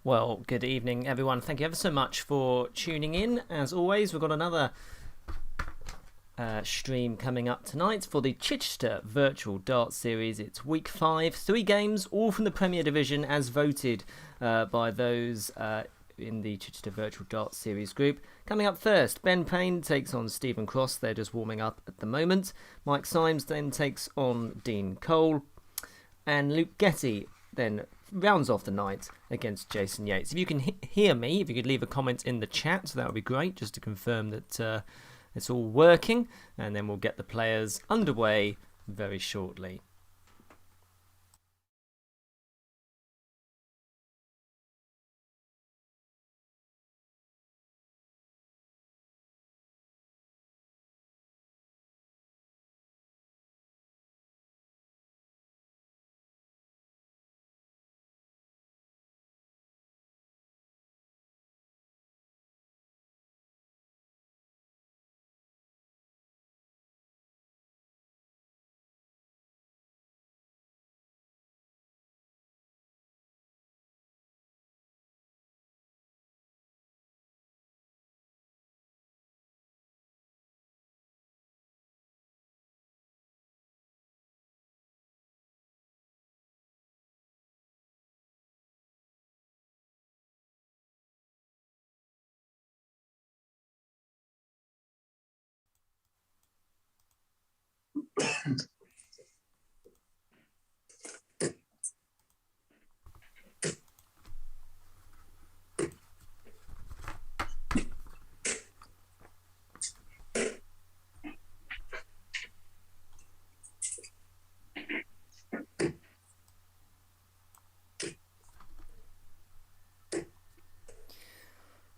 Well, good evening, everyone. Thank you ever so much for tuning in. As always, we've got another stream coming up tonight for the Chichester Virtual Darts Series. It's week 5, 3 games, all from the Premier Division as voted by those in the Chichester Virtual Darts Series group. Coming up first, Ben Payne takes on Stephen Cross. They're just warming up at the moment. Mike Symes then takes on Dean Cole. And Luke Getty then rounds off the night against Jason Yates. If you can hear me, if you could leave a comment in the chat, that would be great, just to confirm that it's all working, and then we'll get the players underway very shortly.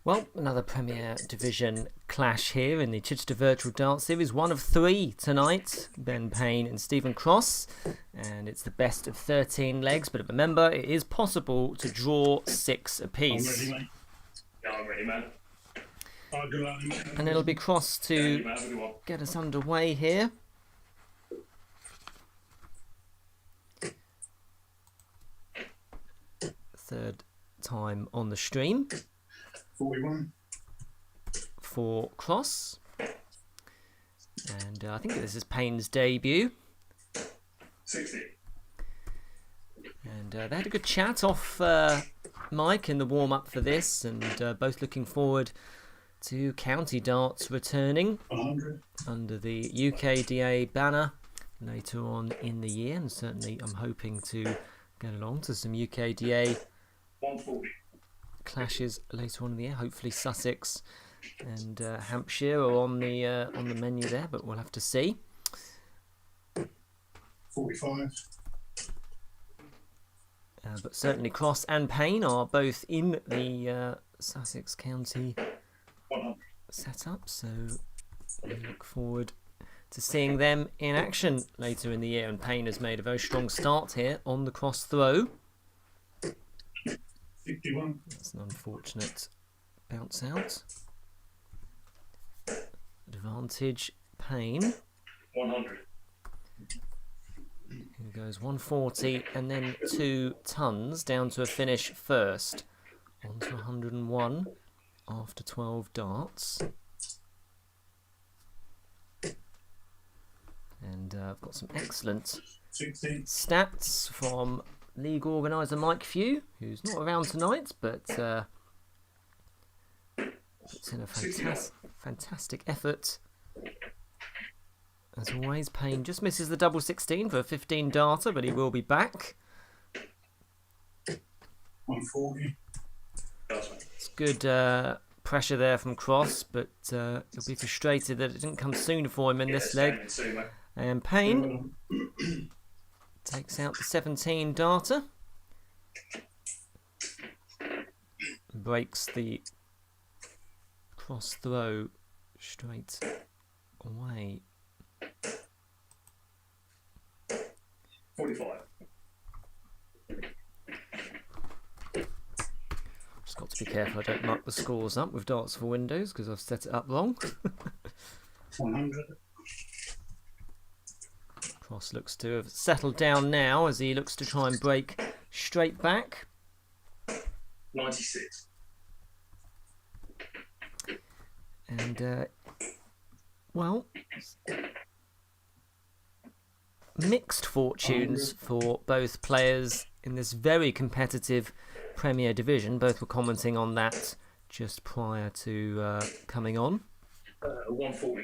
Well, another Premier Division clash here in the Chichester Virtual Darts Series. 1 of 3 tonight, Ben Payne and Stephen Cross. And it's the best of 13 legs. But remember, it is possible to draw 6 apiece. I'm ready, mate. Yeah, I'm ready, man. I'll go out and it'll be Cross to get us underway here. Third time on the stream. 41. For Cross. And I think this is Payne's debut. 60. And they had a good chat off mic in the warm-up for this, and both looking forward to county darts returning 100. under the UKDA banner later on in the year. And certainly I'm hoping to get along to some UKDA 140. clashes later on in the year. Hopefully Sussex and Hampshire are on the menu there, but we'll have to see. 45. But certainly Cross and Payne are both in the Sussex County 100. setup, so we look forward to seeing them in action later in the year. And Payne has made a very strong start here on the cross throw. 51. That's an unfortunate bounce out. Advantage Payne. 100. Here goes 140 and then 2 tons down to a finish first. On to 101 after 12 darts. And I've got some excellent 60. stats from league organiser Mike Few, who's not around tonight, but puts in a fantastic effort. As always, Payne just misses the double 16 for a 15 darter, but he will be back. 140. It's good pressure there from Cross, but he'll be frustrated that it didn't come sooner for him in this leg. And Payne takes out the 17 darter. Breaks the cross throw straight away. 45. Just got to be careful I don't muck the scores up with darts for Windows because I've set it up wrong. 100. Cross looks to have settled down now as he looks to try and break straight back. 96. And, well, mixed fortunes for both players in this very competitive Premier Division. Both were commenting on that just prior to coming on. 140.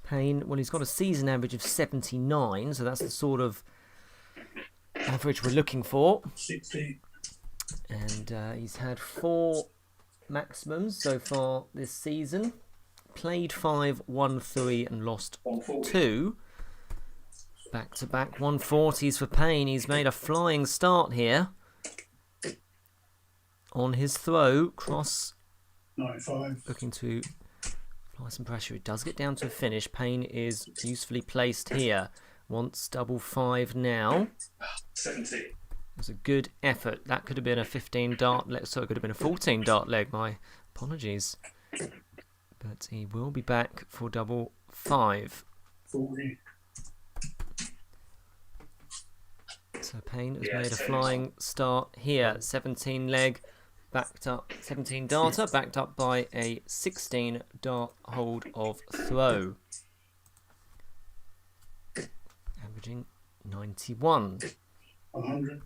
Payne, well, he's got a season average of 79, so that's the sort of average we're looking for. 60. And he's had 4 maximums so far this season. Played 5, won 3 and lost 2. Back-to-back 140s for Payne. He's made a flying start here. On his throw, cross 95. looking to apply some pressure. It does get down to a finish. Payne is usefully placed here. Wants double 5 now. 70. It was a good effort. That could have been a 15 dart leg, so it could have been a 14 dart leg. My apologies. But he will be back for double 5. 40. So Payne has made a flying start here. 17 leg, backed up, 17 darter, backed up by a 16 dart hold of throw. Averaging 91. 100.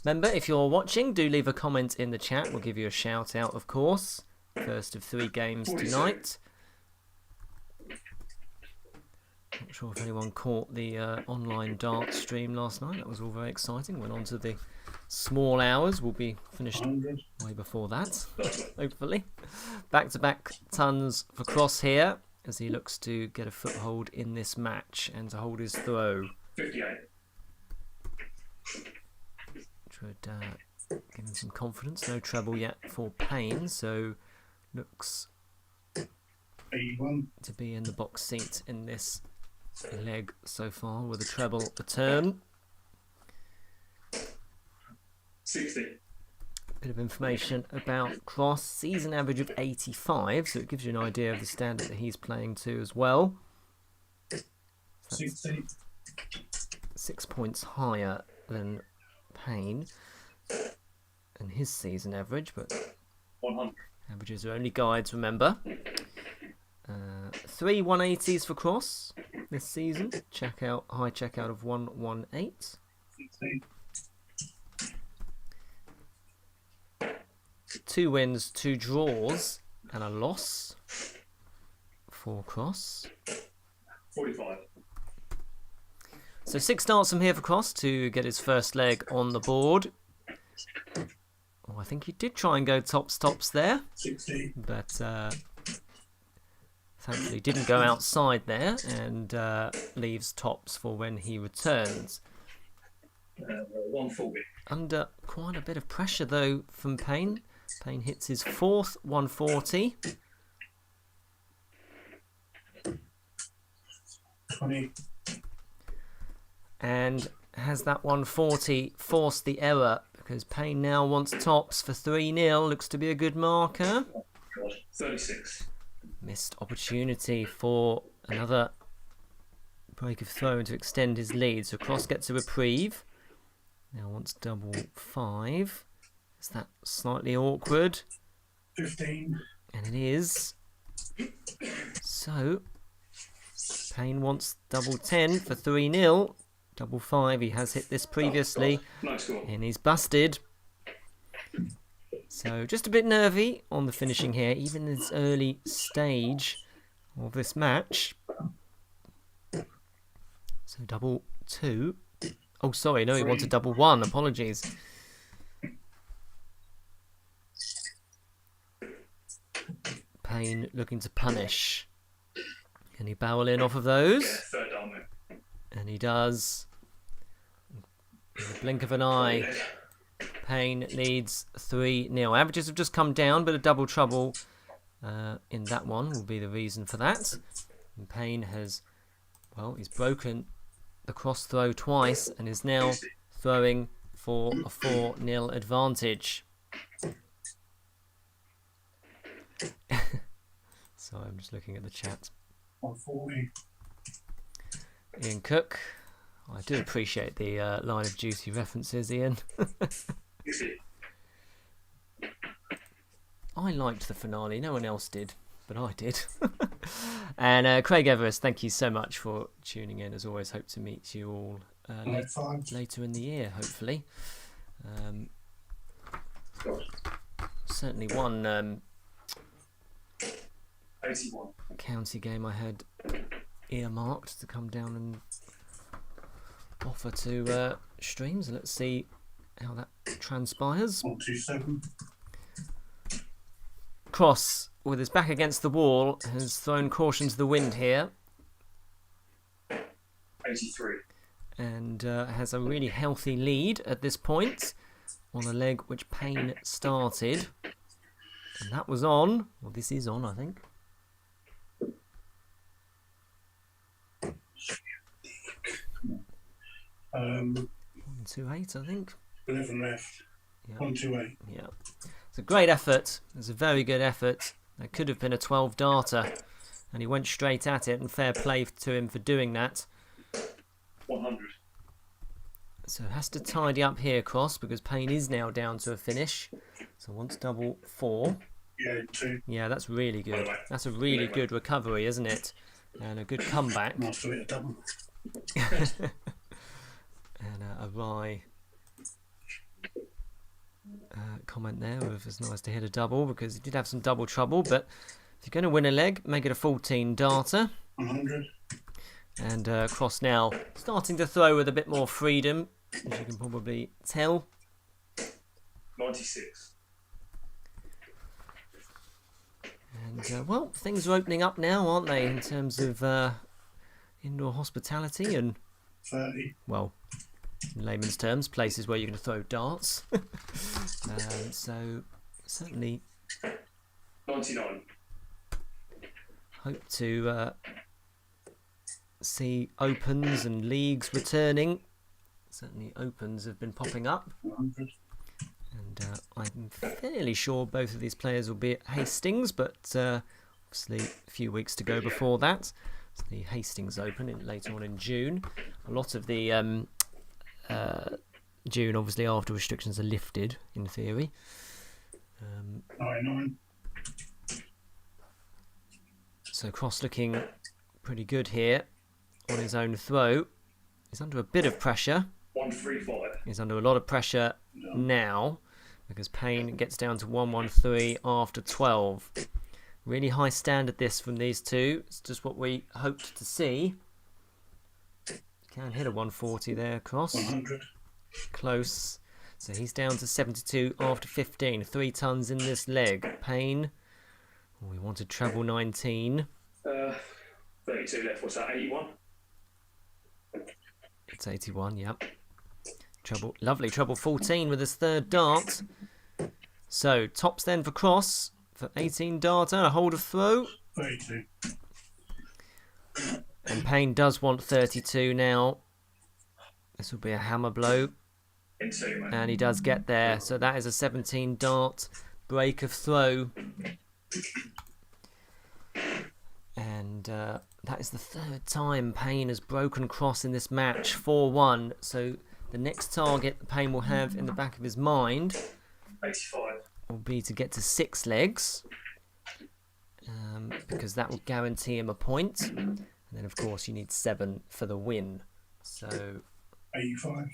Remember, if you're watching, do leave a comment in the chat. We'll give you a shout out, of course. First of 3 games tonight. Not sure if anyone caught the online dart stream last night. That was all very exciting. Went on to the small hours. We'll be finished way before that, hopefully. Back-to-back tons for Cross here as he looks to get a foothold in this match and to hold his throw. 58. Which would give him some confidence. No treble yet for Payne, so looks 81. to be in the box seat in this leg so far with a treble return. 60. Bit of information about Cross. Season average of 85, so it gives you an idea of the standard that he's playing to as well. 60. 6 points higher than Payne and his season average, but 100. averages are only guides, remember. 3 180s for Cross this season. High checkout of 118. 60. 2 wins, 2 draws, and a loss for Cross. 45. So 6 starts from here for Cross to get his first leg on the board. Oh, I think he did try and go tops there, 60. but thankfully didn't go outside there and leaves tops for when he returns. 140. Under quite a bit of pressure though from Payne. Payne hits his 4th 140. 20. And has that 140 forced the error because Payne now wants tops for 3-0. Looks to be a good marker. 36. Missed opportunity for another break of throw to extend his lead. So Cross gets a reprieve. Now wants double 5. Is that slightly awkward? 15. And it is. So Payne wants double 10 for 3-0. Double 5. He has hit this previously. Nice score. And he's busted. So just a bit nervy on the finishing here, even in this early stage of this match. So double 2. Oh, sorry, no, he wanted double 1. Apologies. Payne looking to punish. Can he barrel in off of those? Yeah, third down there. And he does. In the blink of an eye, Payne leads 3-0. Averages have just come down, but a double trouble in that one will be the reason for that. And Payne has, well, he's broken the cross throw twice and is now throwing for a 4-0 advantage. Sorry, I'm just looking at the chat. 140. Ian Cook I do appreciate the Line of Duty references, Ian. I liked the finale. No one else did, but I did. And Craig Everest, thank you so much for tuning in. As always, hope to meet you all later in the year, hopefully. Certainly one 81. county game I had earmarked to come down and offer to streams. Let's see how that transpires. 127. Cross, with his back against the wall, has thrown caution to the wind here. 83. And has a really healthy lead at this point on a leg which Payne started. And that was on. Well, this is on, I think. 128, I think. 11 left. Yeah. 128. Yeah. It's a great effort. It's a very good effort. That could have been a 12 darter. And he went straight at it, and fair play to him for doing that. 100. So has to tidy up here, Cross, because Payne is now down to a finish. So wants double 4. Yeah, 2. Yeah, that's really good. That's a really good recovery, isn't it? And a good comeback. Nice to hit a double. And a wry comment there of it's nice to hit a double, because he did have some double trouble. But if you're going to win a leg, make it a 14 darter. 100. And Cross now starting to throw with a bit more freedom, as you can probably tell. 96. And well, things are opening up now, aren't they, in terms of indoor hospitality and 30. well, in layman's terms, places where you're going to throw darts. So certainly 99. hope to see opens and leagues returning. Certainly opens have been popping up. 100. And I'm fairly sure both of these players will be at Hastings, but obviously a few weeks to go before that. It's the Hastings Open later on in June. A lot of the June, obviously, after restrictions are lifted, in theory. 99. So Cross looking pretty good here on his own throw. He's under a bit of pressure. 135. He's under a lot of pressure now, because Payne gets down to 113 after 12. Really high standard this from these two. It's just what we hoped to see. Can hit a 140 there, Cross. 100. Close. So he's down to 72 after 15. 3 tons in this leg. Payne. We wanted treble 19. 32 left. What's that? 81. It's 81, yep. Lovely treble 14 with his third dart. So tops then for Cross for 18 darter, a hold of throw. 32. And Payne does want 32 now. This will be a hammer blow. And he does get there. So that is a 17 dart break of throw. And that is the third time Payne has broken Cross in this match. 4-1. So the next target that Payne will have in the back of his mind 85. will be to get to 6 legs. Because that will guarantee him a point. And then, of course, you need 7 for the win. So 85.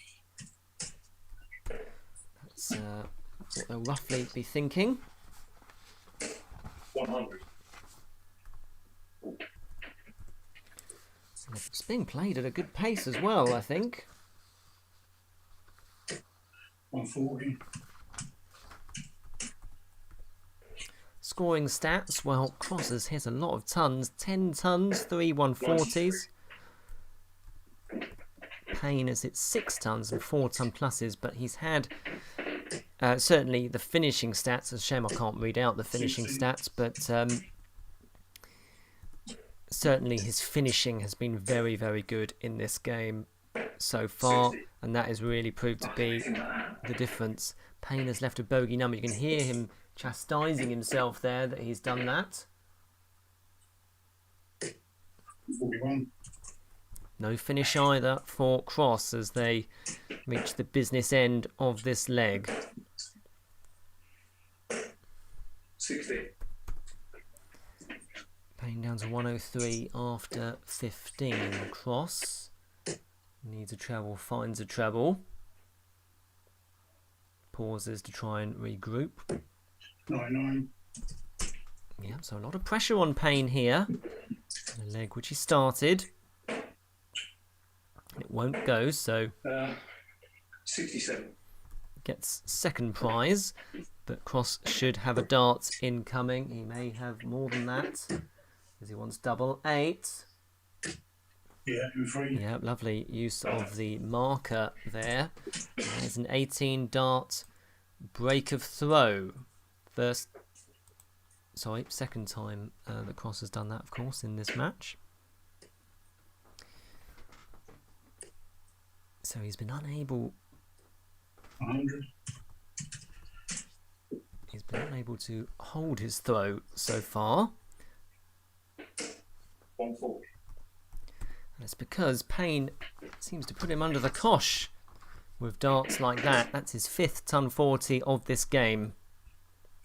that's what they'll roughly be thinking. 100. It's being played at a good pace as well, I think. 140. Scoring stats, well, Cross has hit a lot of tons. 10 tons, 3 140s. Payne has hit 6 tons and 4 ton pluses, but he's had certainly the finishing stats. It's a shame I can't read out the finishing stats, but certainly his finishing has been very, very good in this game so far, and that has really proved to be the difference. Payne has left a bogey number. You can hear him chastising himself there that he's done that. 41. No finish either for Cross as they reach the business end of this leg. 60. Payne down to 103 after 15. Cross needs a treble, finds a treble. Pauses to try and regroup. 99. Yeah, so a lot of pressure on Payne here. The leg which he started. It won't go, so 67. gets second prize. But Cross should have a dart incoming. He may have more than that, because he wants double 8. Yeah, free. Yeah, lovely use of the marker there. There's an 18 dart break of throw. Second time that Cross has done that, of course, in this match. So he's been unable. 100. He's been unable to hold his throw so far. 140. And it's because Payne seems to put him under the cosh with darts like that. That's his 5th ton 40 of this game.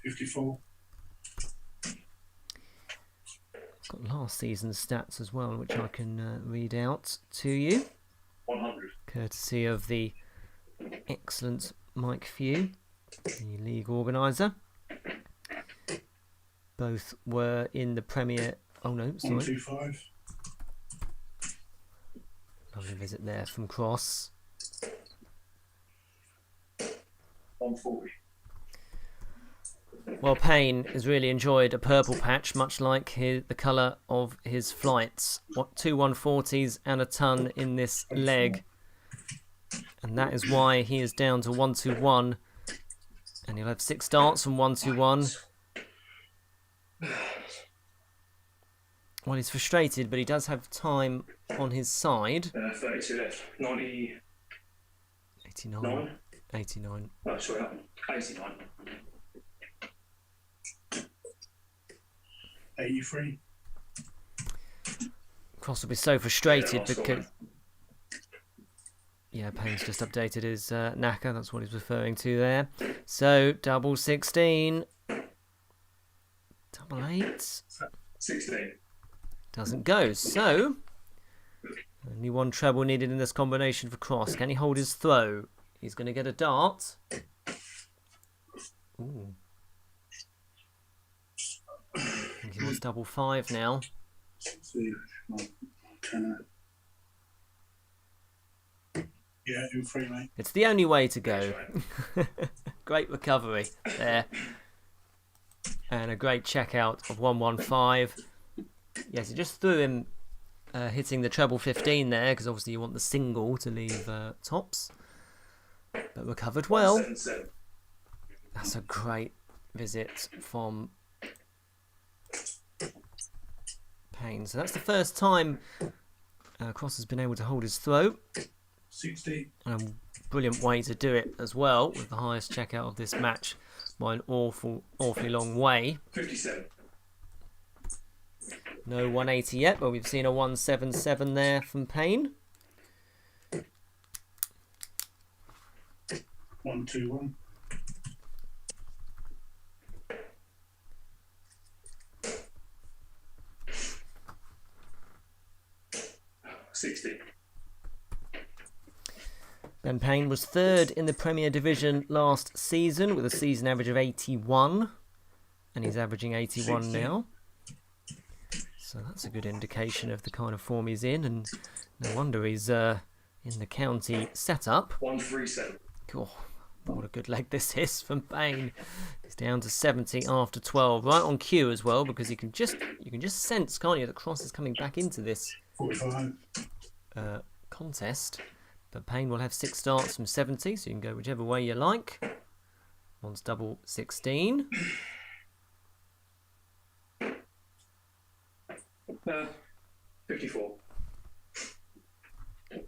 54. Got last season's stats as well, which I can read out to you. 100. Courtesy of the excellent Mike Few, the league organiser. Both were in the Premier. Oh no, sorry. 125. Lovely visit there from Cross. 140. Well, Payne has really enjoyed a purple patch, much like the colour of his flights. 2 140s and a ton in this leg. And that is why he is down to 121. And he'll have 6 darts from 121. Well, he's frustrated, but he does have time on his side. 32 left. 90. 89. 9. 89. Oh, sorry. 89. 83. Cross will be so frustrated because... Yeah, Payne's just updated his knacker. That's what he's referring to there. So, double 16. Double 8. 16. Doesn't go. So, only one treble needed in this combination for Cross. Can he hold his throw? He's going to get a dart. Ooh. I think he wants double 5 now. Yeah, in free, mate. It's the only way to go. Great recovery there. And a great checkout of 115. Yes, he just threw him hitting the treble 15 there, because obviously you want the single to leave tops. But recovered well. 177. That's a great visit from Payne. So that's the first time Cross has been able to hold his throw. 60. And a brilliant way to do it as well, with the highest checkout of this match by an awfully long way. 57. No 180 yet, but we've seen a 177 there from Payne. 121. 60. Ben Payne was 3rd in the Premier Division last season with a season average of 81, and he's averaging 81 60. now. So that's a good indication of the kind of form he's in, and no wonder he's in the county setup. 137. Oh, what a good leg this is from Payne. He's down to 70 after 12, right on cue as well, because you can just sense, can't you, that Cross is coming back into this 45. contest. But Payne will have 6 starts from 70, so you can go whichever way you like. One's double 16. 54.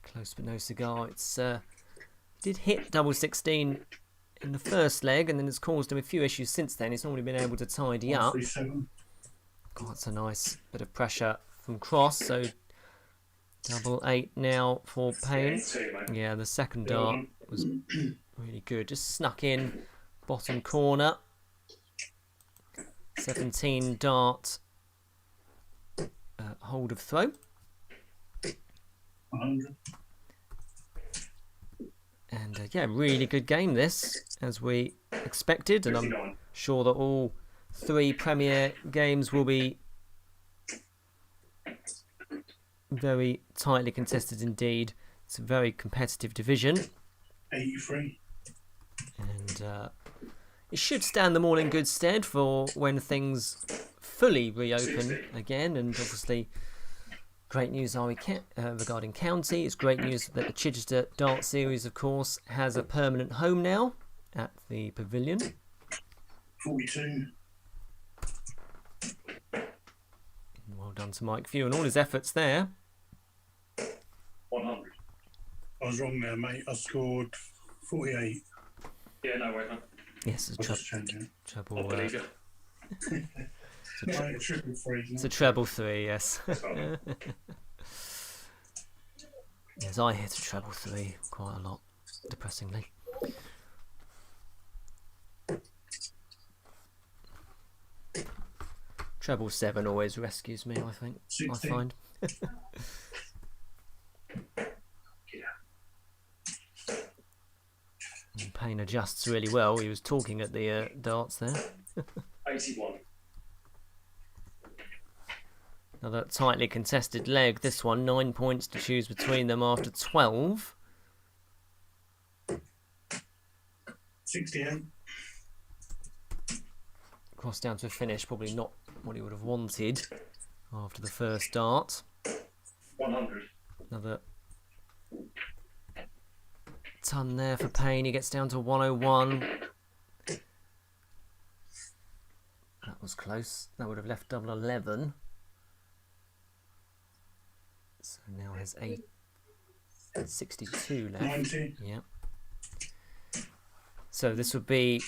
Close but no cigar. It's did hit double 16 in the first leg, and then it's caused him a few issues since then. He's not really been able to tidy up. 137. God, that's a nice bit of pressure from Cross. So Double 8 now for Payne. Two, mate. Yeah, the second dart was really good. Just snuck in, bottom corner. 17 dart, hold of throw. 100. And yeah, really good game this, as we expected. And I'm 59. sure that all 3 Premier games will be very tightly contested indeed. It's a very competitive division. 83. And it should stand them all in good stead for when things fully reopen again. And obviously, great news regarding County. It's great news that the Chichester Dart Series, of course, has a permanent home now at the Pavilion. 42. Well done to Mike Few and all his efforts there. 100. I was wrong there, mate. I scored 48. Yeah, no way, man. Yes, it's I was just changing. treble. I believe you. Mate, triple three. It's a treble 3, yes. Sorry. Yes, I hit a treble 3 quite a lot, depressingly. Treble 7 always rescues me, I think. 16. I find. And Payne adjusts really well. He was talking at the darts there. 81. Another tightly contested leg. This one, 9 points to choose between them after 12. 68. Cross down to a finish, probably not what he would have wanted after the first dart. 100. Another ton there for Payne. He gets down to 101. That was close. That would have left double 11. So now has 62 left. 90. Yeah. So this would be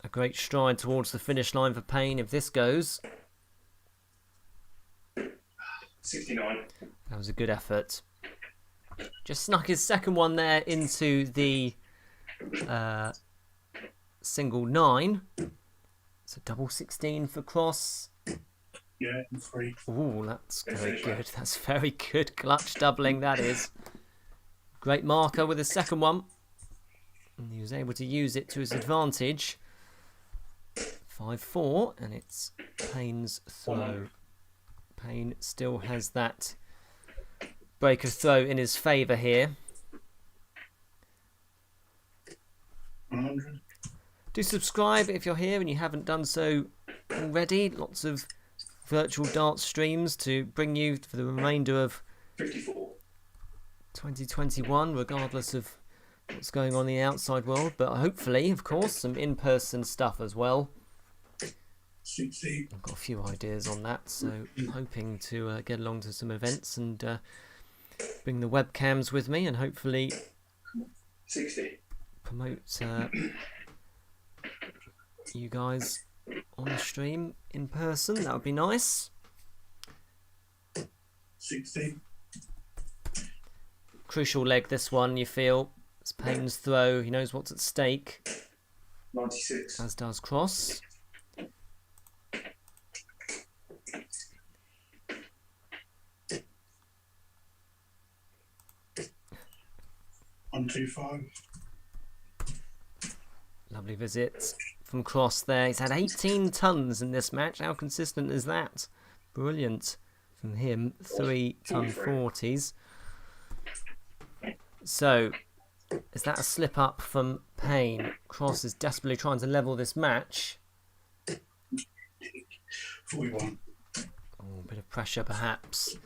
a great stride towards the finish line for Payne if this goes. 69. That was a good effort. Just snuck his second one there into the single 9. So double 16 for cross. Yeah, and 3. Ooh, that's very good. That's very good clutch doubling, that is. Great marker with his second one. And he was able to use it to his advantage. 5-4, and it's Payne's throw. Payne still has that break of throw in his favour here. 100. Do subscribe if you're here and you haven't done so already. Lots of virtual dart streams to bring you for the remainder of 54. 2021, regardless of what's going on in the outside world. But hopefully, of course, some in-person stuff as well. 60. I've got a few ideas on that, so I'm hoping to get along to some events and bring the webcams with me and hopefully 60. promote you guys on the stream in person. That would be nice. 60. Crucial leg, this one, you feel. It's Payne's throw. He knows what's at stake, 96. as does Cross. On 25. Lovely visit from Cross there. He's had 18 tons in this match. How consistent is that? Brilliant from him. 3 ton 40s. So, is that a slip up from Payne? Cross is desperately trying to level this match. 41. Oh, a bit of pressure perhaps.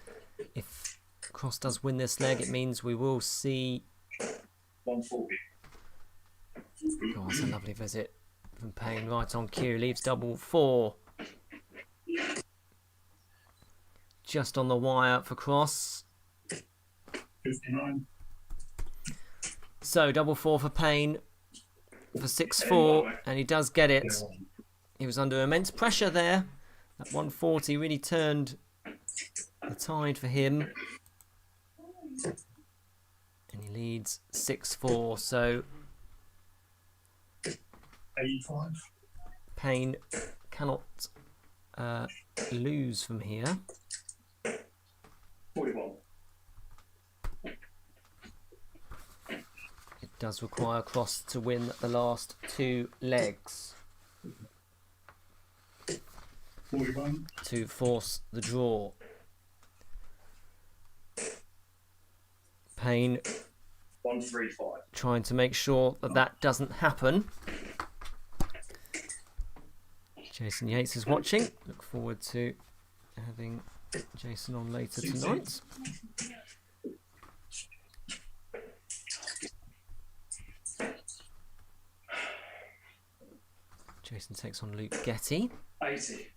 If Cross does win this leg, it means we will see... 140. Oh, that's a lovely visit from Payne. Right on cue. Leaves double 4. Just on the wire for Cross. 59. So double 4 for Payne for 6-4, and he does get it. He was under immense pressure there. That 140 really turned the tied for him. And he leads 6-4, so 85. Payne cannot lose from here. 41. It does require Cross to win the last 2 legs 41. to force the draw. Payne 135. trying to make sure that that doesn't happen. Jason Yates is watching. Look forward to having Jason on later tonight. Jason takes on Luke Getty. 80.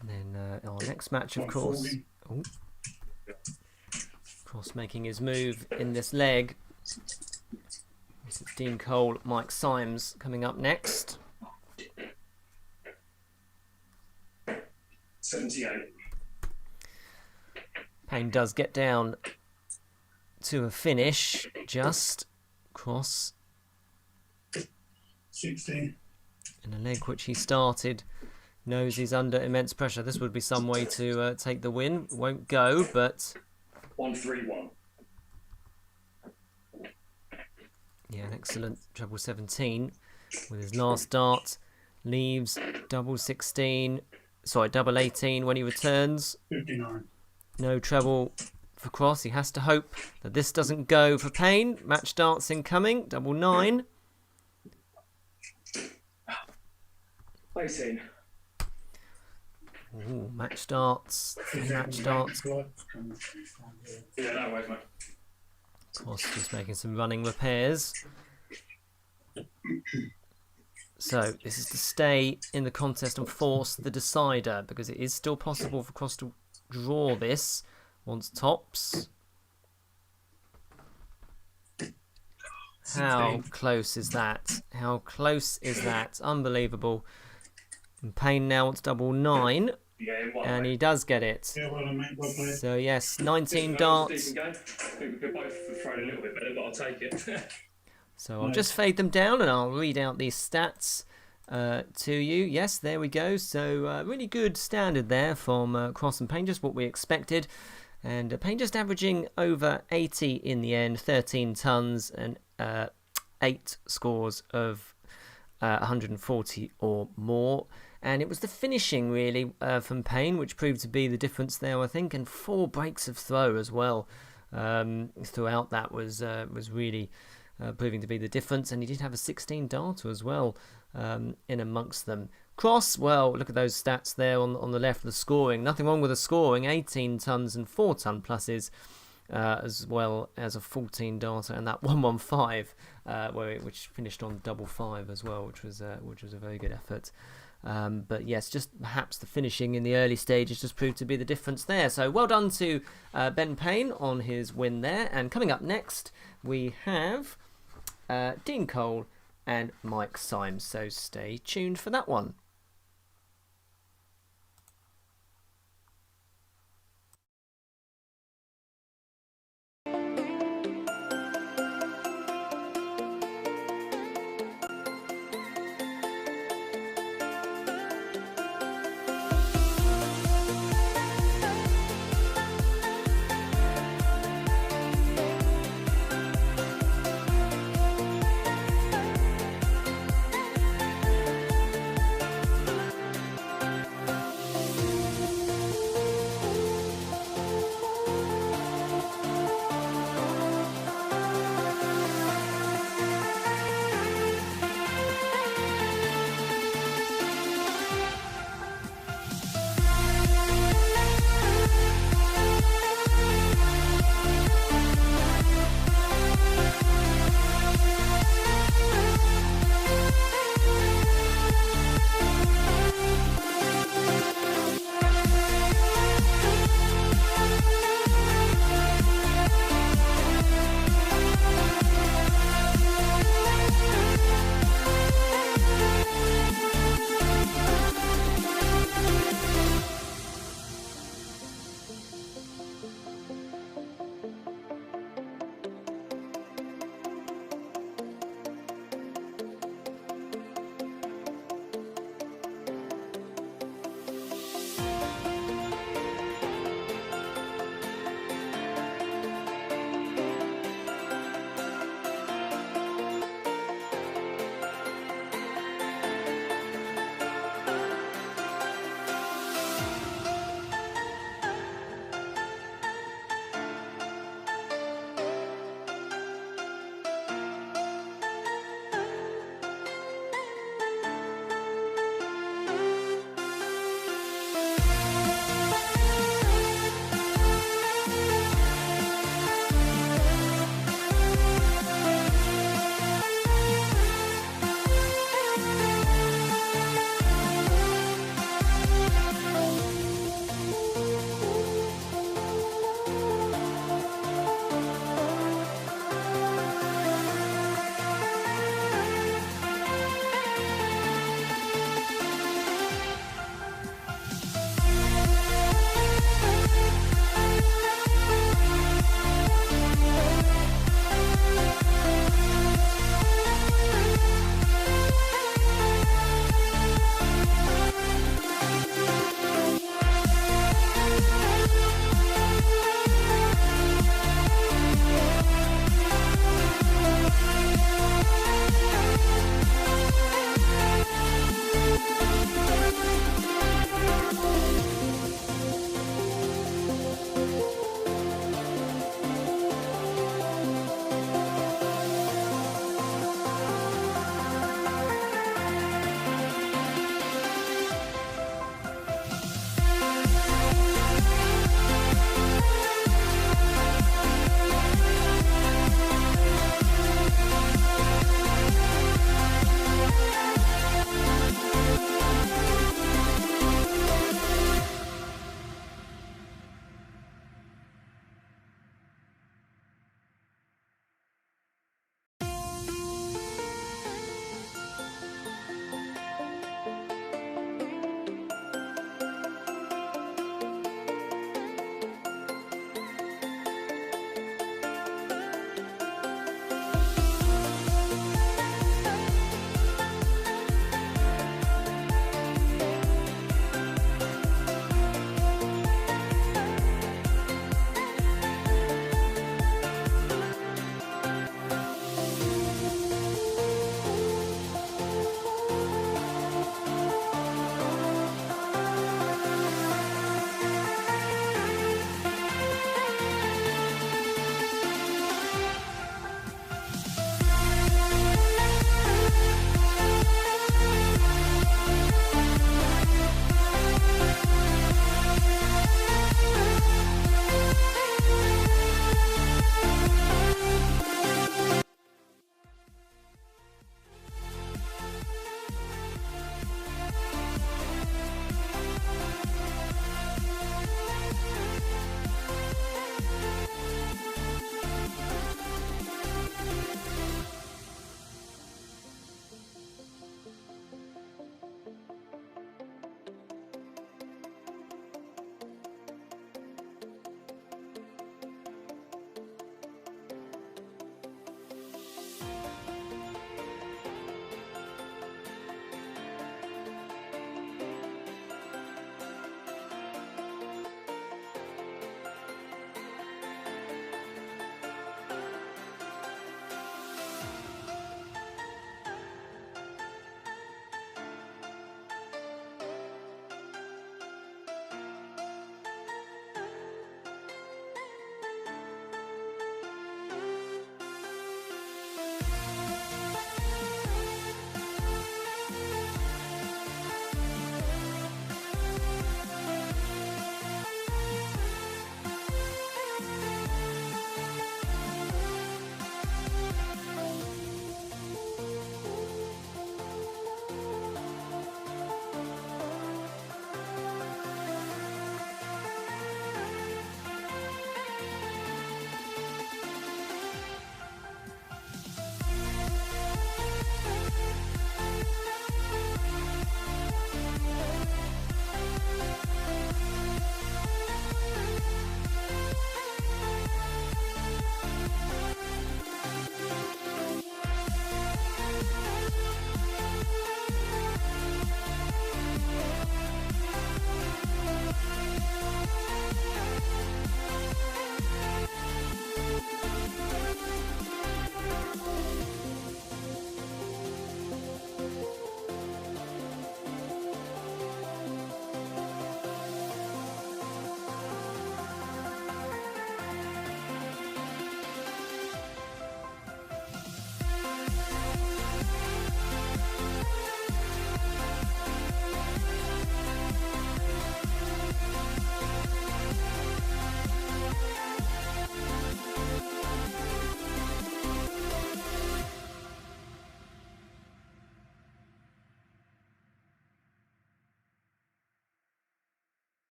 And then our next match, of course. Oh. Cross making his move in this leg. This is Dean Cole, Mike Symes coming up next. 78. Payne does get down to a finish, just Cross 60. in a leg which he started. Knows he's under immense pressure. This would be some way to take the win. Won't go, but 131. yeah, an excellent treble 17 with his last dart. Leaves double 16, sorry, double 18 when he returns. 59. No treble for Cross. He has to hope that this doesn't go for Payne. Match darts incoming, double 9. 18. Ooh, match darts. 3 match darts. Yeah, no worries, mate. Cross just making some running repairs. So this is to stay in the contest and force the decider, because it is still possible for Cross to draw this once tops. How close is that? How close is that? Unbelievable. And Payne now wants double 9. Yeah, one, And he does get it. Yeah, well, mate, well played. So yes, 19 Decent darts. game. I think we could both have thrown a little bit better, but I'll take it. So I'll just fade them down and I'll read out these stats to you. Yes, there we go. So really good standard there from Cross and Payne, just what we expected. And Payne just averaging over 80 in the end, 13 tons and 8 scores of 140 or more. And it was the finishing really from Payne which proved to be the difference there, I think, and 4 breaks of throw as well throughout that was really proving to be the difference. And he did have a 16 darter as well in amongst them. Cross, well, look at those stats there on the left, the scoring. Nothing wrong with the scoring, 18 tons and 4 ton pluses. As well as a 14 darter and that 115 which finished on double 5 as well, which was a very good effort. But yes, just perhaps the finishing in the early stages just proved to be the difference there. So well done to Ben Payne on his win there. And coming up next we have Dean Cole and Mike Symes, so stay tuned for that one.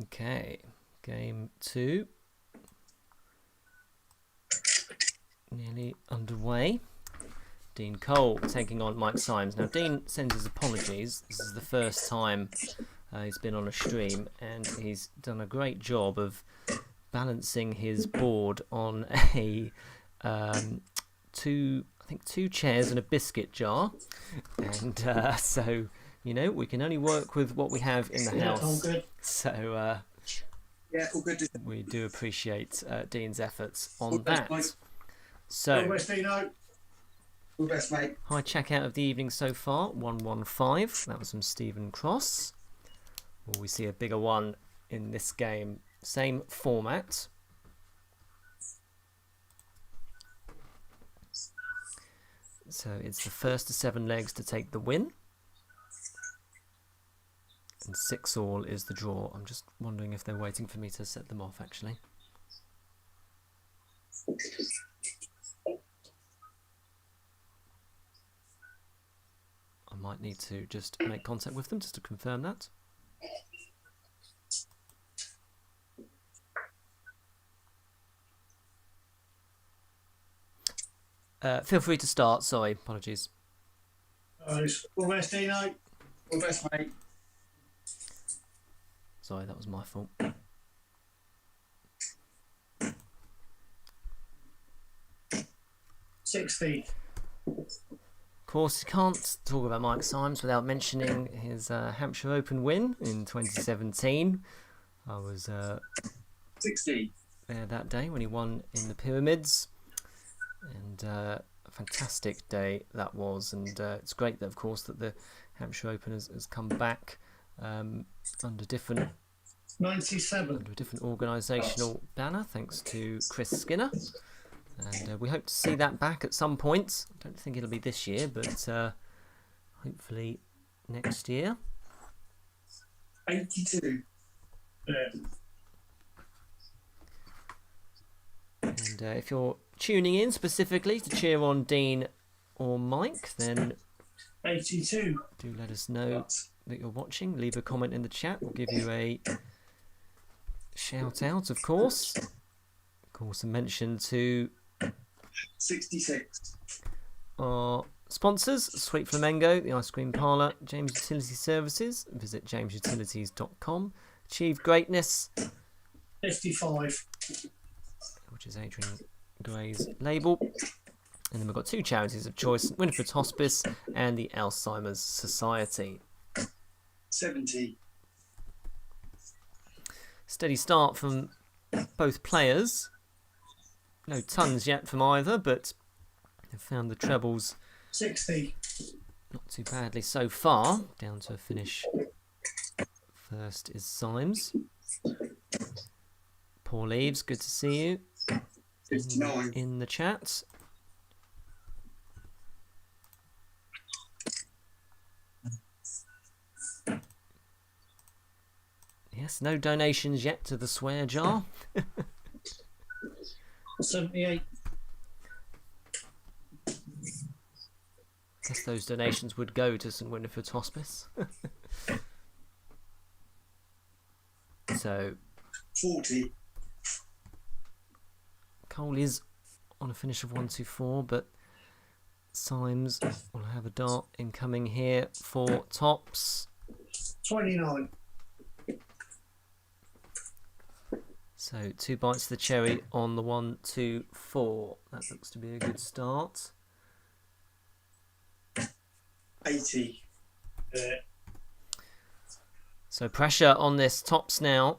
Okay, game 2. Nearly underway. Dean Cole taking on Mike Symes. Now, Dean sends his apologies. This is the first time he's been on a stream, and he's done a great job of balancing his board on a two chairs and a biscuit jar, and so we can only work with what we have in the house. All good. So All good. we do appreciate Dean's efforts on that. Mate. So, All best, Dino. All best, mate. high checkout of the evening so far, 115. That was from Stephen Cross. Will we see a bigger one in this game? Same format. So it's the first to 7 legs to take the win. And 6 all is the draw. I'm just wondering if they're waiting for me to set them off, actually. I might need to just make contact with them just to confirm that. Feel free to start. Sorry, apologies. All best, Dino. All best, mate. Sorry, that was my fault. 60. Of course, you can't talk about Mike Symes without mentioning his Hampshire Open win in 2017. I was 60. there that day when he won in the Pyramids, and a fantastic day that was. And it's great that, of course, that the Hampshire Open has come back under different 97. under a different organisational banner, thanks to Chris Skinner. And we hope to see that back at some point. I don't think it'll be this year, but hopefully next year. 82. And if you're tuning in specifically to cheer on Dean or Mike, then 82. do let us know that you're watching. Leave a comment in the chat. We'll give you a shout out, of course. Of course, a mention to 66. our sponsors, Sweet Flamingo, the Ice Cream Parlour, James Utility Services. Visit jamesutilities.com. Achieve Greatness, 55. which is Adrian Gray's label. And then we've got 2 charities of choice, Winifred's Hospice and the Alzheimer's Society. 70. Steady start from both players. No tons yet from either, but they've found the trebles 60. not too badly so far. Down to a finish. First is Symes. Paul Eves, good to see you 59. in the chat. Yes, no donations yet to the swear jar. 78. Guess those donations would go to St Winifred's Hospice. So 40. Cole is on a finish of 124, but Symes will have a dart incoming here for tops. 29. So 2 bites of the cherry on the 1, 2, 4. That looks to be a good start. 80. So pressure on this tops now.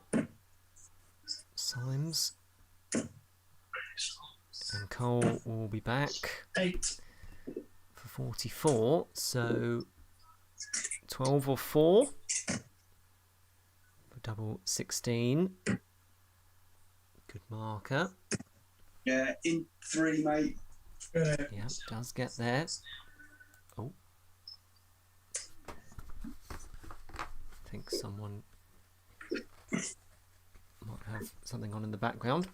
Symes and Cole will be back 8. for 44. So 12 or 4 for double 16. Good marker. Yeah, in 3, mate. Yeah, does get there. Oh. I think someone might have something on in the background.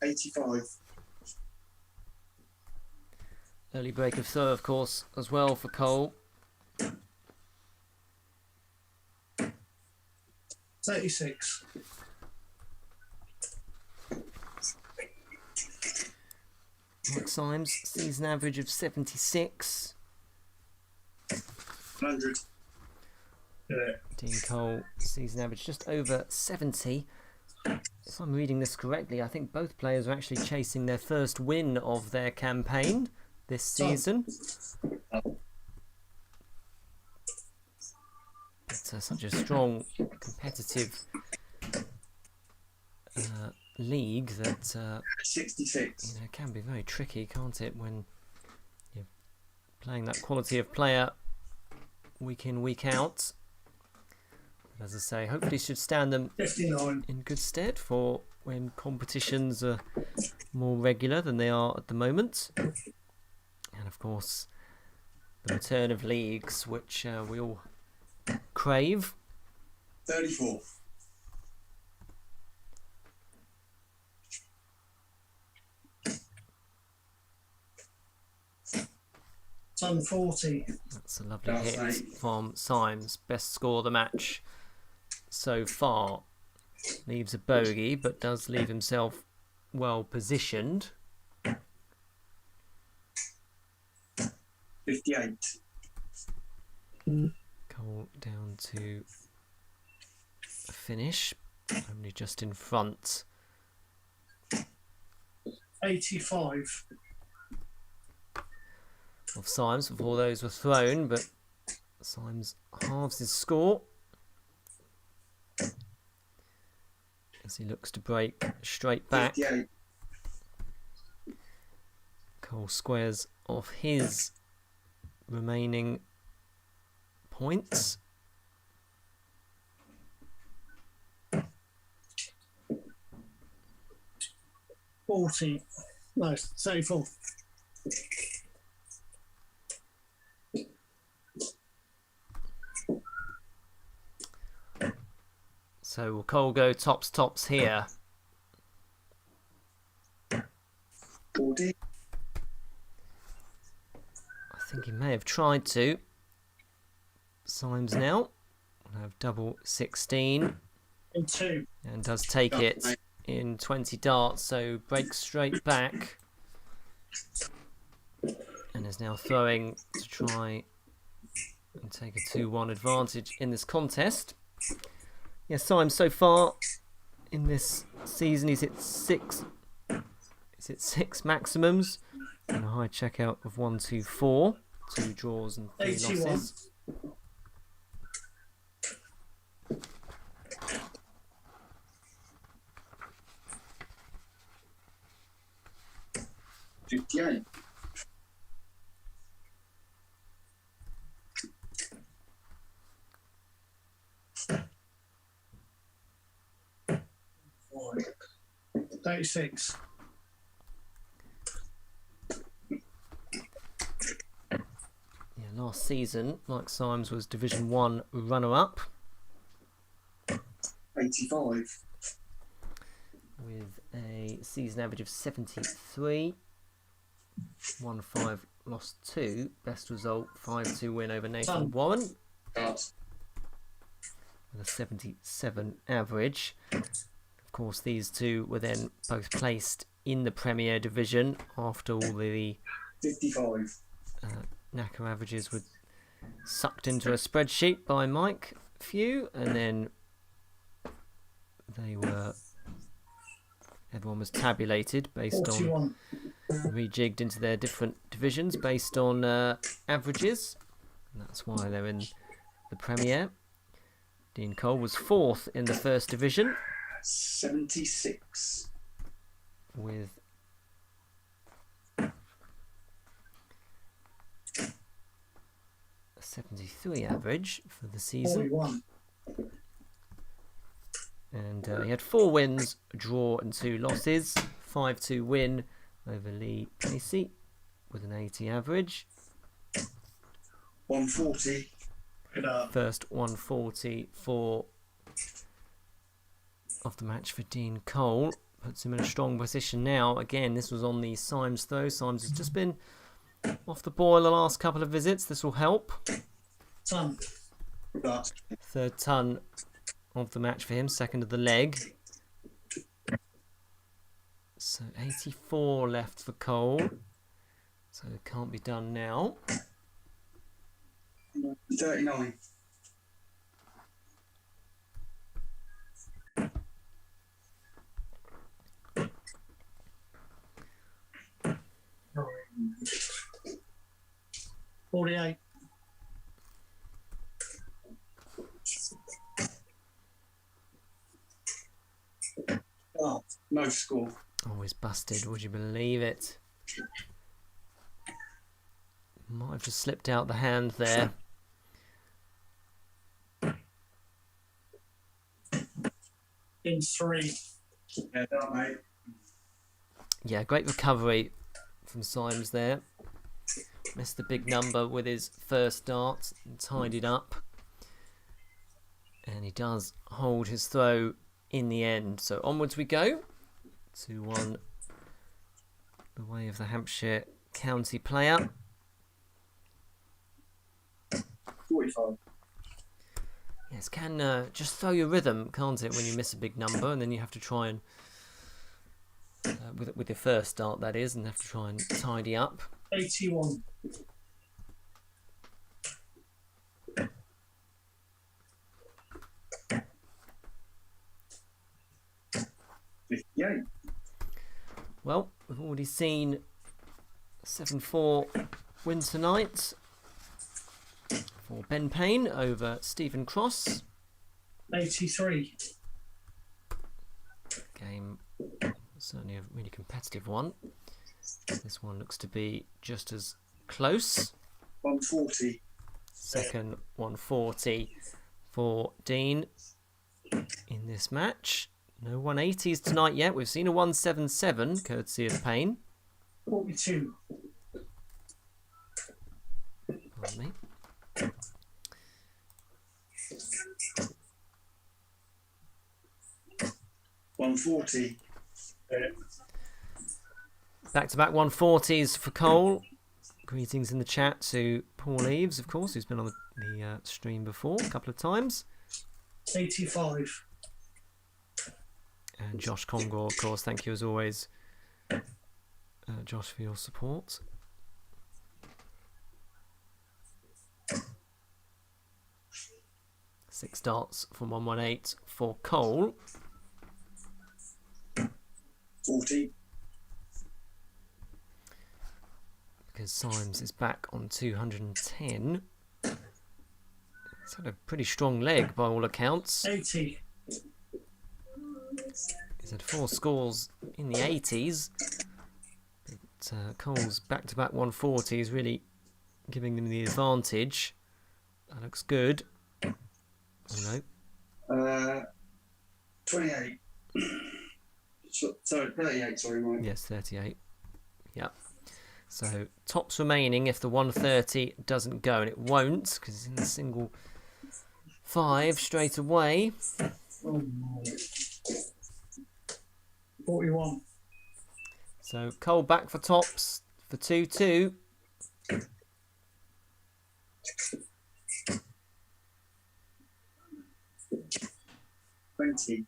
85. Early break of throw, of course, as well for Cole. 36. Mark Symes, season average of 76. 100. Dean Cole, season average just over 70. If I'm reading this correctly, I think both players are actually chasing their first win of their campaign this season. It's such a strong competitive league that 66. you know, can be very tricky, can't it, when you're playing that quality of player week in, week out. But as I say, hopefully should stand them 59. in good stead for when competitions are more regular than they are at the moment. And of course, the return of leagues, which we all crave. 34. Son 40. That's a lovely hit from Symes. Best score of the match so far. Leaves a bogey, but does leave himself well positioned. 58. Cole down to a finish, only just in front. 85. Of Symes before those were thrown, but Symes halves his score as he looks to break straight back. 58. Cole squares off his remaining points. $40. No, 34. So will Cole go tops here? 40. I think he may have tried to. Symes now will have double 16 And 2. and does take it in 20 darts, so breaks straight back and is now throwing to try and take a 2-1 advantage in this contest. Yeah, Symes so far in this season he's hit 6 maximums and a high checkout of 1-2-4, 2 draws and 3 81. losses. 58. Right. 36. Yeah, last season, Mike Symes was Division 1 runner-up 85. with a season average of 73. Won 5, lost 2. Best result, 5-2 win over Nathan Warren Darts. with a 77 average. Of course, these two were then both placed in the Premier Division after all the 55. knacker averages were sucked into a spreadsheet by Mike Few, and then everyone was tabulated based 41. on, rejigged into their different divisions based on averages, and that's why they're in the Premier. Dean Cole was 4th in the First Division 76. with a 73 average for the season. 41. And he had 4 wins, a draw and 2 losses. 5-2 win over Lee Placey with an 80 average. 140. First 140 of the match for Dean Cole. puts him in a strong position now. Again, this was on the Symes throw. Symes has just been off the boil the last couple of visits. This will help. Ton. Third ton of the match for him, second of the leg. So 84 left for Cole. So it can't be done now. 39. $48. Oh, no score. Always busted, would you believe it? Might have just slipped out the hand there. In 3. Yeah, done, mate. Yeah, great recovery from Symes there. Missed the big number with his first dart and tied it up. And he does hold his throw in the end. So onwards we go. 2-1 the way of the Hampshire County player. 45. Yes, can just throw your rhythm, can't it, when you miss a big number, and then you have to try and with your first start, that is, and have to try and tidy up. 81. Well, we've already seen 7-4 win tonight for Ben Payne over Stephen Cross. 83. Game certainly a really competitive one. This one looks to be just as close. 140. Second 140 for Dean in this match. No 180s tonight yet. We've seen a 177 courtesy of Payne. 42. Pardon me. $140. Back-to-back 140s for Cole. Greetings in the chat to Paul Eves, of course, who's been on the stream before a couple of times. 85. And Josh Congor, of course, thank you as always, Josh, for your support. Six darts from 118 for Cole. 40. Because Symes is back on 210. He's had a pretty strong leg by all accounts. 80. He's had 4 scores in the 80s. But Cole's back-to-back 140 is really giving them the advantage. That looks good. Oh no. 28. Sorry, 38, sorry, Mike. Yes, 38. Yep. So tops remaining if the 130 doesn't go, and it won't because it's in the single 5 straight away. Oh my. 41. So Cole back for tops for 2-2. $20.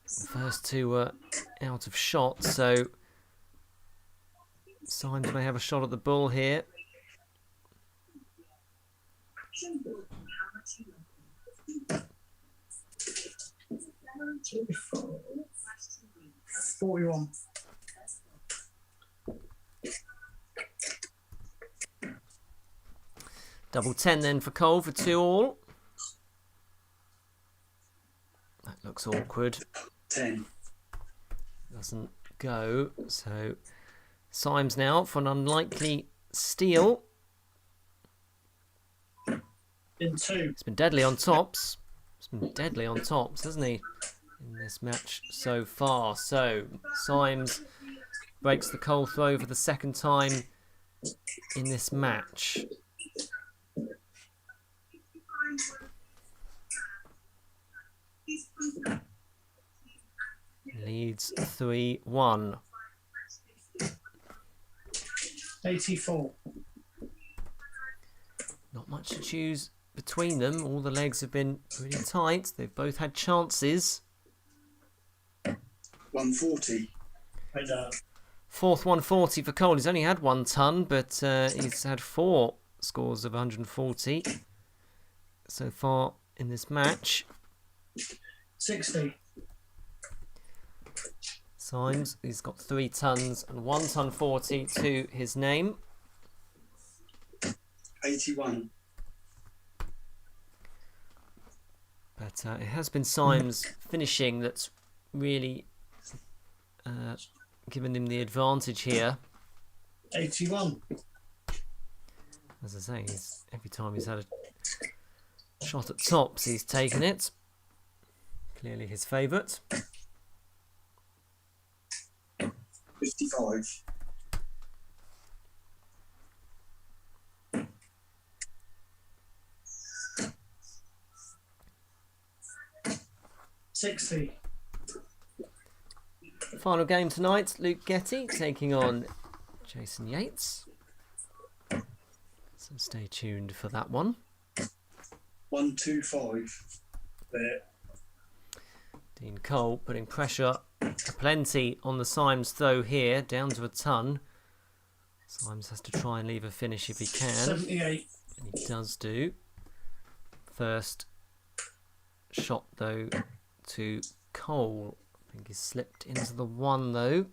The first 2 were out of shot, so Symes may have a shot at the bull here. $41. Double 10 then for Cole for 2-all. That looks awkward. 10. Doesn't go. So Symes now for an unlikely steal. In 2. He's been deadly on tops. He's been deadly on tops, hasn't he, in this match so far? So Symes breaks the Cole throw for the second time in this match. leads 3-1. 84. Not much to choose between them. All the legs have been pretty tight. They've both had chances. 140. Fourth 140 for Cole. He's only had 1 ton, but he's had 4 scores of 140 so far in this match. 60. Symes, he's got 3 tons and 1 ton 40 to his name. 81. But it has been Symes finishing that's really given him the advantage here. 81. As I say, every time he's had a shot at tops, he's taken it. Clearly his favourite. 55. 60. Final game tonight, Luke Getty taking on Jason Yates. So stay tuned for that one. 125. There. Dean Cole putting pressure plenty on the Symes throw here, down to a ton. Symes has to try and leave a finish if he can. 78. And he does do. First shot though to Cole. I think he's slipped into the 1 though.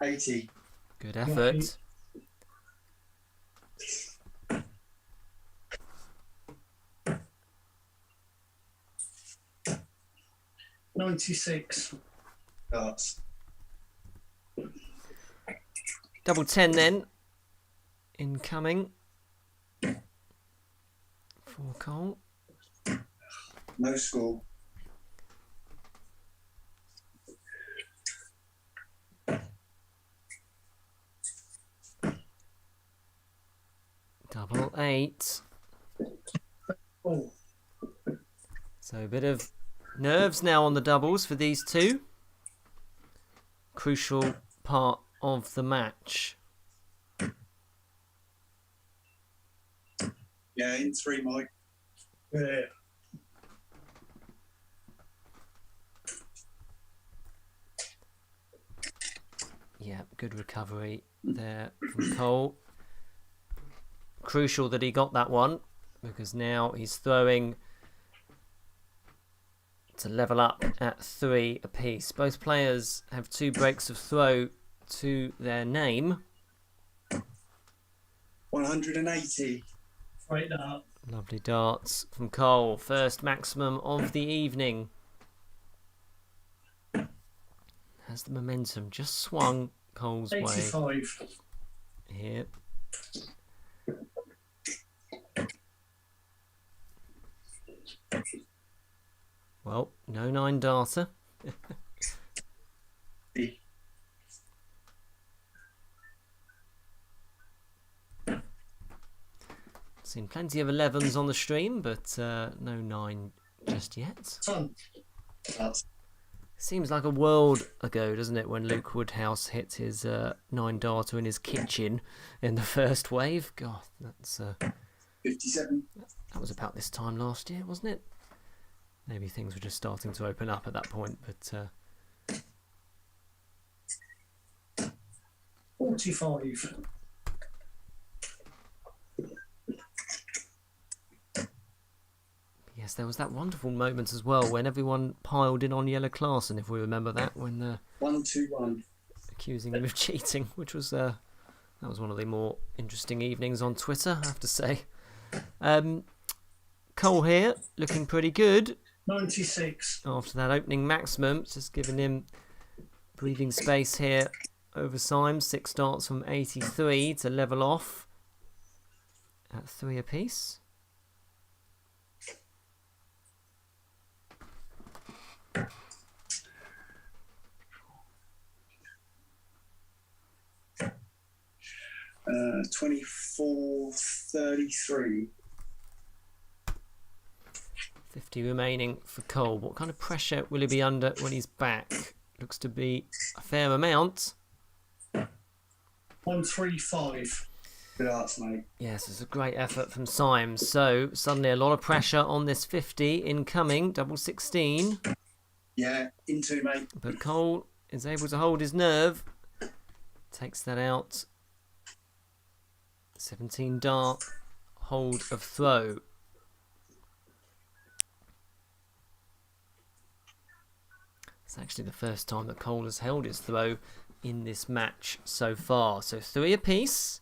80. Good effort. 96. Darts. Double 10 then. Incoming. For Cole. No score. Double 8. Oh. So a bit of nerves now on the doubles for these two. Crucial part of the match. Yeah, in 3, Mike. Yeah. Yeah, good recovery there from Cole. Crucial that he got that one, because now he's throwing to level up at 3 apiece. Both players have 2 breaks of throw to their name. 180. Right now. Lovely darts from Cole. First maximum of the evening. Has the momentum just swung Cole's 85. way here. Well, no 9 darter. Seen plenty of 11s on the stream, but no 9 just yet. Seems like a world ago, doesn't it, when Luke Woodhouse hit his 9 darter in his kitchen in the first wave? God, that's 57. That was about this time last year, wasn't it? Maybe things were just starting to open up at that point, but 45. yes, there was that wonderful moment as well when everyone piled in on Yellow Clarkson, if we remember that, when 121. accusing him of cheating, which was that was one of the more interesting evenings on Twitter, I have to say. Cole here looking pretty good 96. after that opening maximum, just giving him breathing space here over Symes. 6 darts from 83 to level off at 3 apiece. Uh, 24.33. 50 remaining for Cole. What kind of pressure will he be under when he's back? Looks to be a fair amount. 135. Good arts, mate. Yes, it's a great effort from Symes. So suddenly a lot of pressure on this 50 incoming, double 16. Yeah, into, mate. But Cole is able to hold his nerve. Takes that out. 17 dart, hold of throw. It's actually the first time that Cole has held his throw in this match so far. So 3 apiece.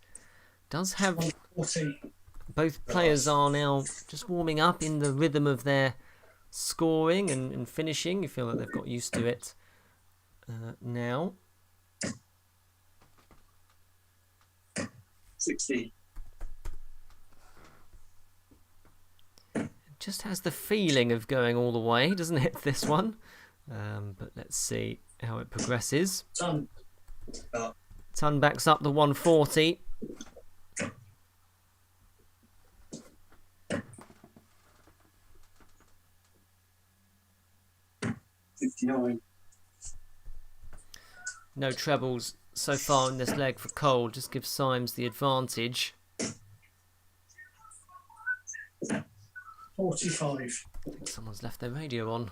Does have 140. both players are now just warming up in the rhythm of their scoring and finishing. You feel like they've got used to it now. 60. Just has the feeling of going all the way, doesn't it, this one? But let's see how it progresses. Ton. Ton backs up the 140. 59. No trebles so far in this leg for Cole. Just gives Symes the advantage. 45. I think someone's left their radio on.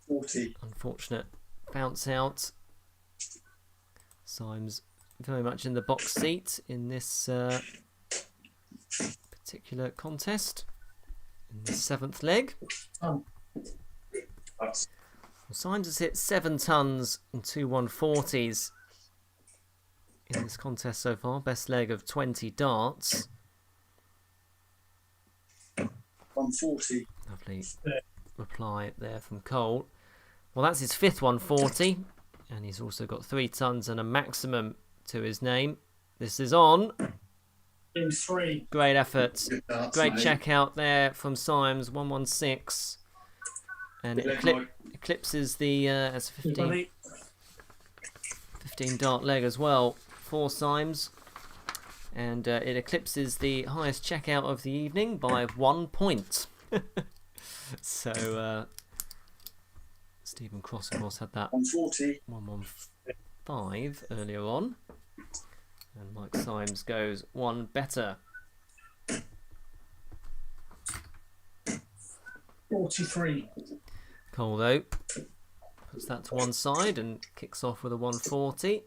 40. Unfortunate bounce out. Symes very much in the box seat in this particular contest. In the 7th leg. Ton. Well, Symes has hit 7 tons and 2 140s in this contest so far. Best leg of 20 darts. 140. Lovely reply there from Cole. Well, that's his 5th 140, and he's also got 3 tons and a maximum to his name. This is on. In 3. Great effort. Good darts, Great mate. check out there from Symes, 116. And it Good leg, mate. eclipses the as a 15 Buddy. 15 dart leg as well for Symes. And it eclipses the highest checkout of the evening by 1 point. So Stephen Cross, of course, had that 140. 115 earlier on. And Mike Symes goes one better. 43. Cole, though, puts that to one side and kicks off with a 140.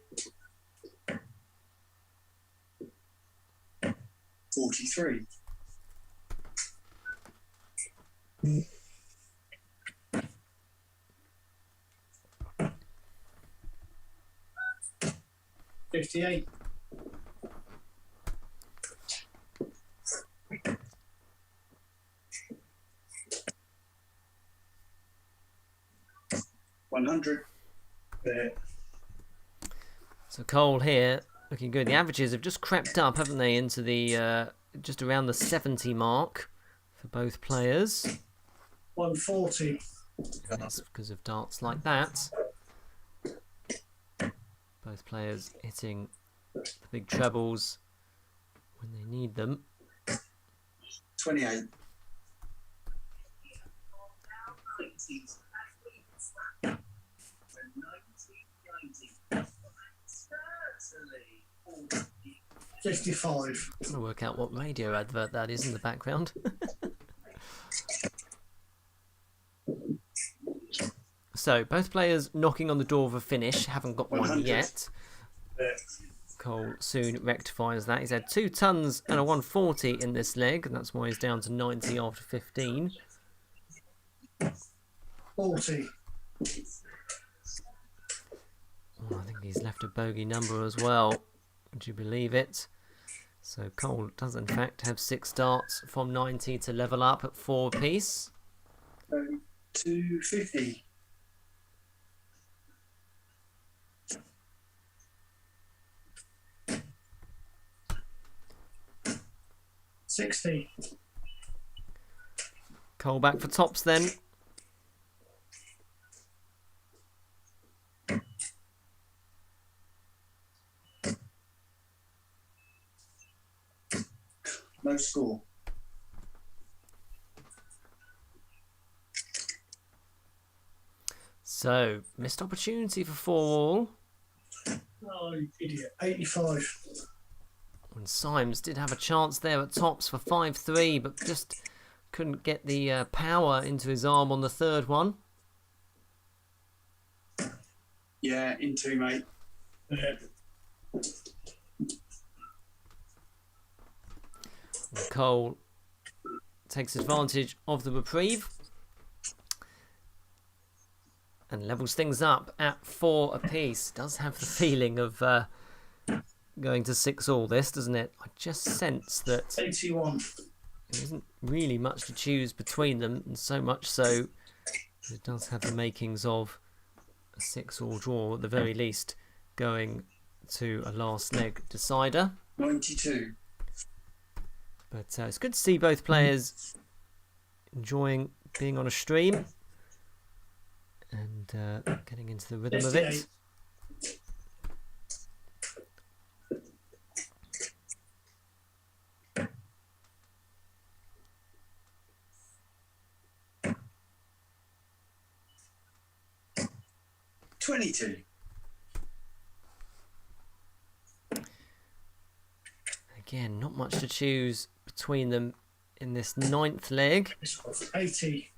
43. $58. 100. There. So Cole here looking good. The averages have just crept up, haven't they, into the just around the 70 mark for both players. 140. That's because of darts like that. Both players hitting the big trebles when they need them. 28. 55. I'm trying to work out what radio advert that is in the background. So, both players knocking on the door of a finish, haven't got one 100. yet. There. Cole soon rectifies that. He's had 2 tons and a 140 in this leg, and that's why he's down to 90 after 15. 40. Oh, I think he's left a bogey number as well. Would you believe it? So Cole does in fact have 6 darts from 90 to level up at 4 apiece. 250. 60. Cole back for tops then. — No score. So, missed opportunity for 4-all. Oh, you idiot. 85. And Symes did have a chance there at tops for 5-3, but just couldn't get the power into his arm on the third one. Yeah, in two, mate. Yeah. And Cole takes advantage of the reprieve and levels things up at 4 apiece. Does have the feeling of going to 6-all this, doesn't it? I just sense that 81. there isn't really much to choose between them, and so much so it does have the makings of a 6-all draw, at the very least, going to a last leg decider. 92. But it's good to see both players enjoying being on a stream and getting into the rhythm of it. 22. Again, not much to choose between them in this 9th leg. 80.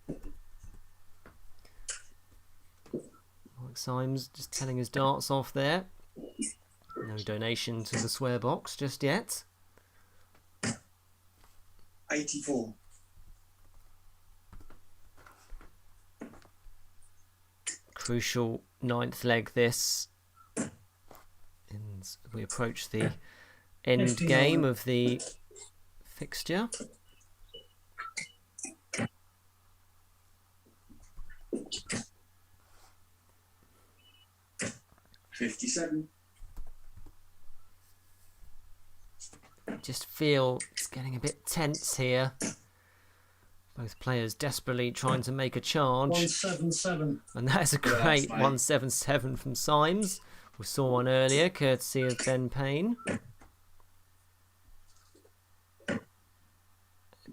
Mark Symes just telling his darts off there. No donation to the swear box just yet. 84. Crucial 9th leg this. And we approach the end 59. game of the fixture. $57. Just feel it's getting a bit tense here. Both players desperately trying to make a charge. 177. And that is a great 177 from Symes. We saw one earlier, courtesy of Payne. It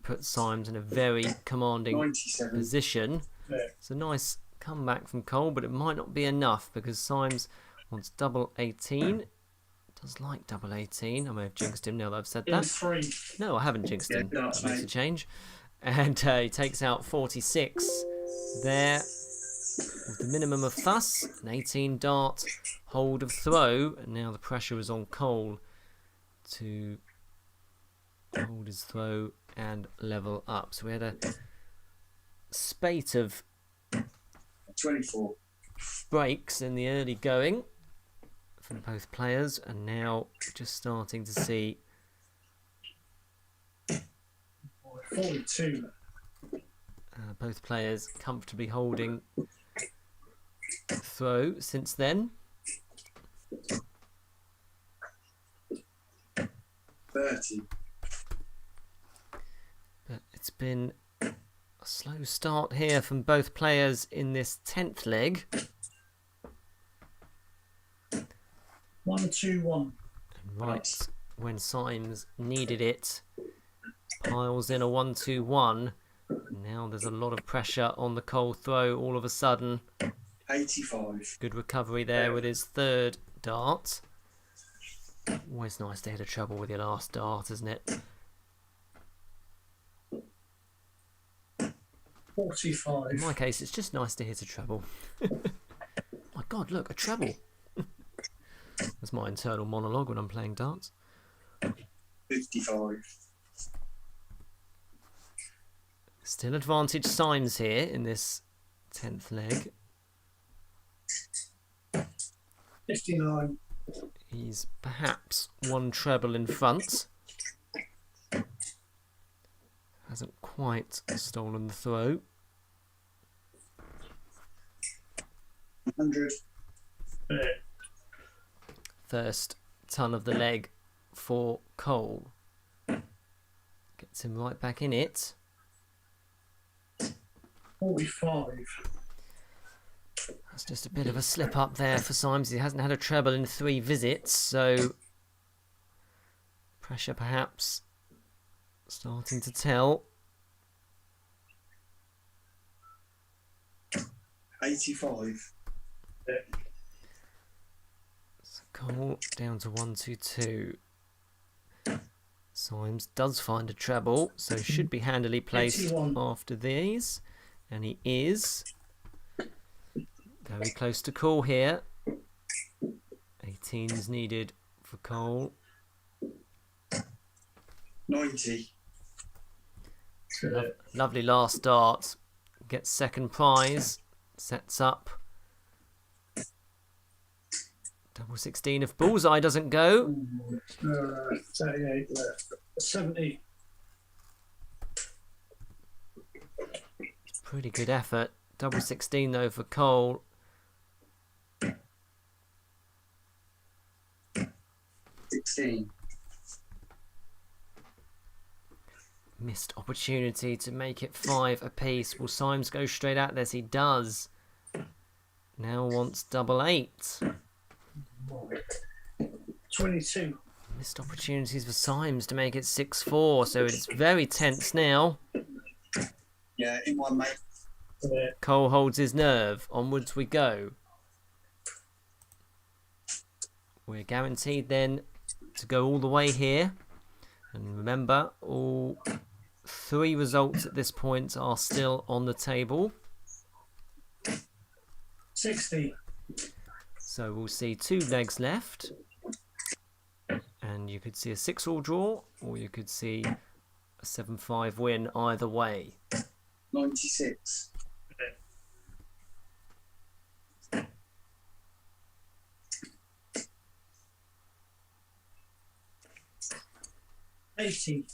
put Symes in a very commanding 97. position. Yeah. It's a nice comeback from Cole, but it might not be enough because Symes wants double 18. Does like double 18. I may have jinxed him now that I've said In that. 3. No, I haven't jinxed him. Yeah, That that's makes a mate. change. And he takes out 46 there with the minimum of fuss. An 18 dart hold of throw. And now the pressure is on Cole to hold his throw and level up. So we had a spate of 24. breaks in the early going from both players, and now just starting to see 42. both players comfortably holding throw since then. 30. But it's been a slow start here from both players in this 10th leg. 121. And right when Symes needed it, piles in a 1-2-1. Now there's a lot of pressure on the Cole throw all of a sudden. 85. Good recovery there with his third dart. Always nice to hit a treble with your last dart, isn't it? 45. In my case, it's just nice to hit a treble. My God, look, a treble. That's my internal monologue when I'm playing darts. 55. Still advantage Symes here in this 10th leg. 59. He's perhaps one treble in front. Hasn't quite stolen the throw. 100. Yeah. First ton of the leg for Cole. Gets him right back in it. 45. That's just a bit of a slip up there for Symes. He hasn't had a treble in 3 visits, so pressure perhaps starting to tell. 85. So Cole down to 122. Symes does find a treble, so should be handily placed 81. after these. And he is very close to call here. 18 is needed for Cole. 90. Lovely last start. Gets second prize. Sets up. Double 16 if bullseye doesn't go. 38 left. 70. Pretty good effort. Double 16 though for Cole. 16. Missed opportunity to make it 5 apiece. Will Symes go straight at this? He does. Now wants double 8. 22. Missed opportunities for Symes to make it 6-4. So it's very tense now. Yeah, in one, mate. Cole holds his nerve. Onwards we go. We're guaranteed then to go all the way here. And remember, all 3 results at this point are still on the table. 60. So we'll see 2 legs left. And you could see a 6-all draw, or you could see a 7-5 win either way. 96. 80.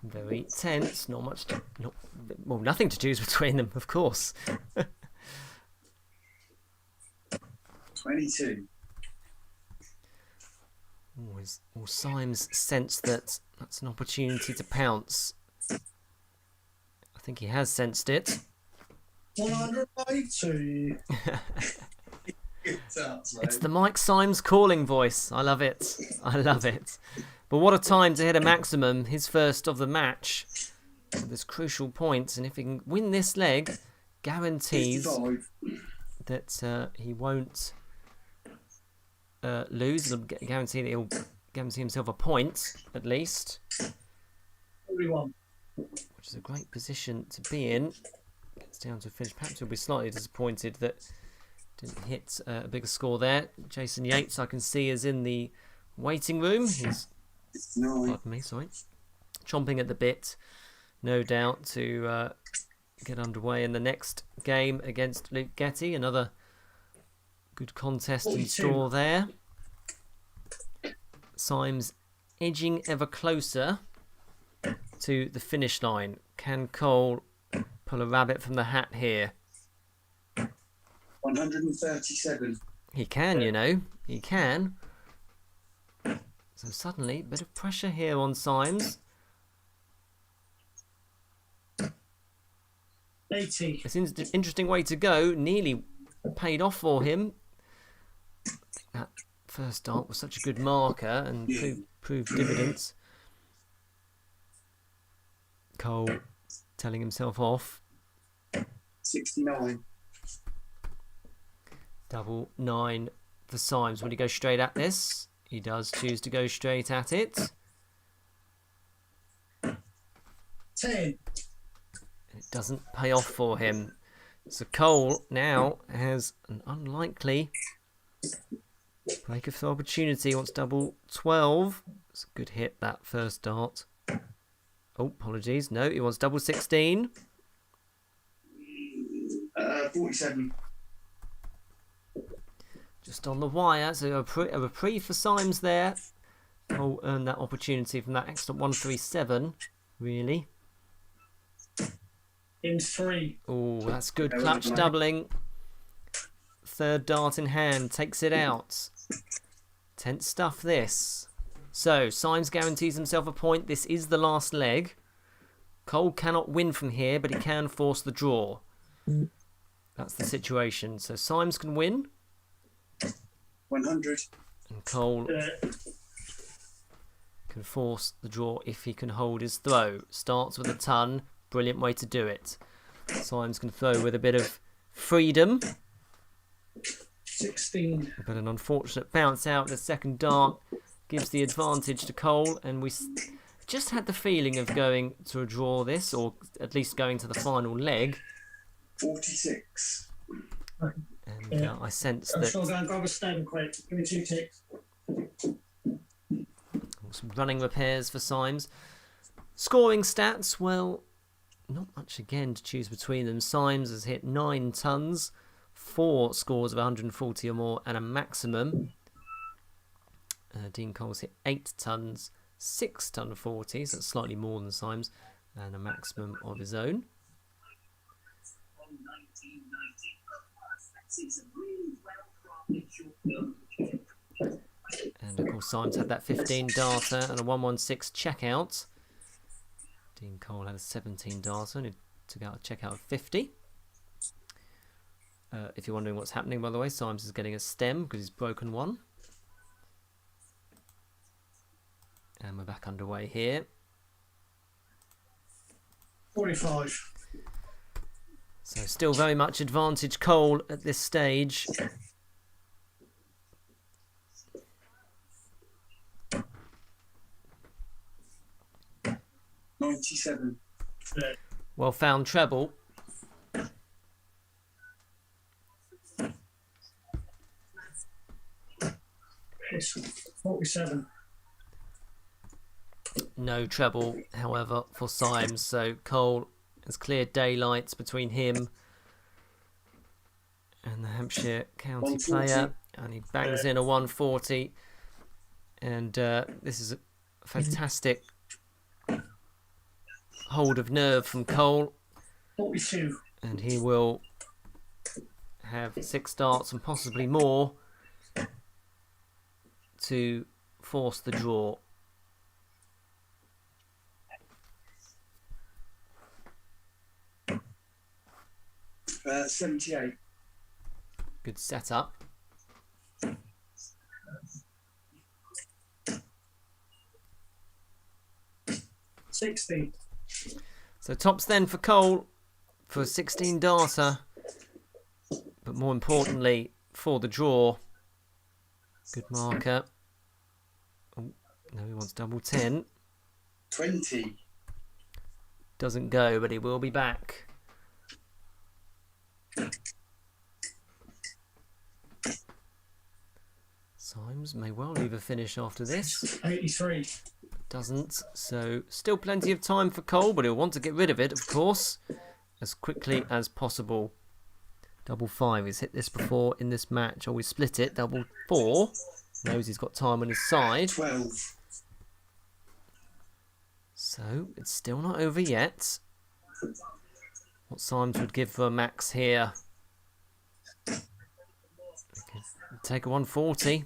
Very tense, not much to, well, nothing to choose between them, of course. 22. Will Symes sense that that's an opportunity to pounce? I think he has sensed it. 180. It's the Mike Symes calling voice. I love it. I love it. But what a time to hit a maximum. His first of the match. At this crucial point. And if he can win this leg, guarantees 55. that he won't lose. It'll guarantee that he'll guarantee himself a point, at least. 41. Which is a great position to be in. Gets down to a finish. Perhaps he'll be slightly disappointed that didn't hit a bigger score there. Jason Yates, I can see, is in the waiting room. He's, 9. pardon me, sorry, chomping at the bit, no doubt, to get underway in the next game against Luke Getty. Another good contest in 42. store there. Symes edging ever closer to the finish line. Can Cole pull a rabbit from the hat here? 137. He can, you know. He can. So suddenly, a bit of pressure here on Symes. 80. It's an interesting way to go. Nearly paid off for him. That first start was such a good marker and proved dividends. Cole telling himself off. 69. Double 9 for Symes. Will he go straight at this? He does choose to go straight at it. 10. It doesn't pay off for him. So Cole now has an unlikely break of opportunity. Wants double 12. It's a good hit, that first dart. Oh, apologies. No, he wants double 16. 47. Just on the wire. So a reprieve for Symes there. Cole earned that opportunity from that extra 137. Really. In 3. Oh, that's good clutch doubling. Third dart in hand, takes it out. Tense stuff, this. So, Symes guarantees himself a point. This is the last leg. Cole cannot win from here, but he can force the draw. That's the situation. So, Symes can win. 100. And Cole can can force the draw if he can hold his throw. Starts with a ton. Brilliant way to do it. Symes can throw with a bit of freedom. 16. But an unfortunate bounce out. The second dart gives the advantage to Cole, and we just had the feeling of going to a draw this, or at least going to the final leg. 46. And I sense I'm that sure go and grab a stem quick. Give me 2 ticks. some running repairs for Symes. Scoring stats, well, not much again to choose between them. Symes has hit 9 tons, 4 scores of 140 or more, and a maximum. Dean Cole's hit 8 tons, 6 ton 40, so that's slightly more than Symes, and a maximum of his own. And of course Symes had that 15 darter and a 116 checkout. Dean Cole had a 17 darter and he took out a checkout of 50. If you're wondering what's happening, by the way, Symes is getting a stem because he's broken one. And we're back underway here. 45. So still very much advantage Cole at this stage. $97. Well found treble. It's 47. No treble, however, for Symes. So Cole has cleared daylight between him and the Hampshire County 140. player. And he bangs in a 140. And this is a fantastic hold of nerve from Cole. 42. And he will have 6 darts and possibly more to force the draw. Uh, 78. Good setup. $60. So tops then for Cole for a 16 darter, but more importantly for the draw. Good marker. Oh, no, he wants double 10. 20. Doesn't go, but he will be back. Symes may well leave a finish after this. 83. Doesn't, so still plenty of time for Cole, but he'll want to get rid of it, of course, as quickly as possible. Double 5, he's hit this before in this match, or we split it. Double 4, knows he's got time on his side. 12. So it's still not over yet. What Symes would give for a max here? Take a 140.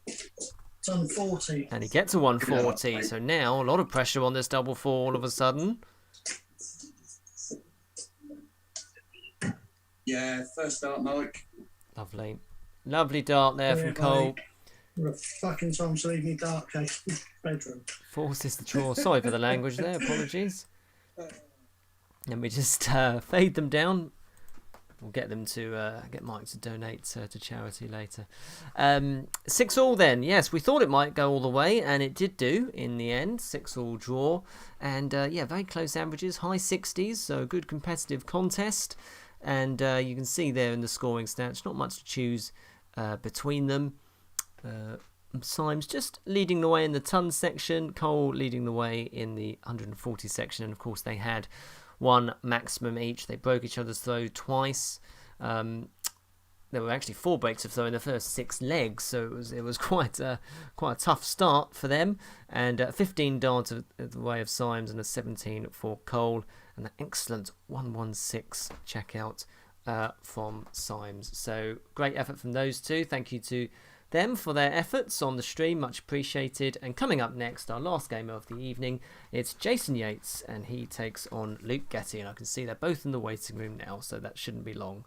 It's on 40. And he gets a 140, so now a lot of pressure on this double 4 all of a sudden. Yeah, first start, Mike. Lovely. Lovely dart there from Cole. You're a fucking time to leave me dark case bedroom. Forces the draw. Sorry for the language there, apologies. Let me just fade them down. We'll get them to get Mike to donate to charity later. 6-all then. Yes, we thought it might go all the way, and it did do in the end. 6-all draw, and yeah, very close averages, high 60s, so a good competitive contest. And you can see there in the scoring stats, not much to choose between them. Symes just leading the way in the ton section, Cole leading the way in the 140 section, and of course they had one maximum each. They broke each other's throw twice. There were actually 4 breaks of throw in the first 6 legs, so it was quite a tough start for them. And 15 darts at the way of Symes and a 17 for Cole, and an excellent 116 checkout from Symes. So great effort from those two. Thank you to them for their efforts on the stream, much appreciated. And coming up next, our last game of the evening, it's Jason Yates, and he takes on Luke Getty, and I can see they're both in the waiting room now, so that shouldn't be long.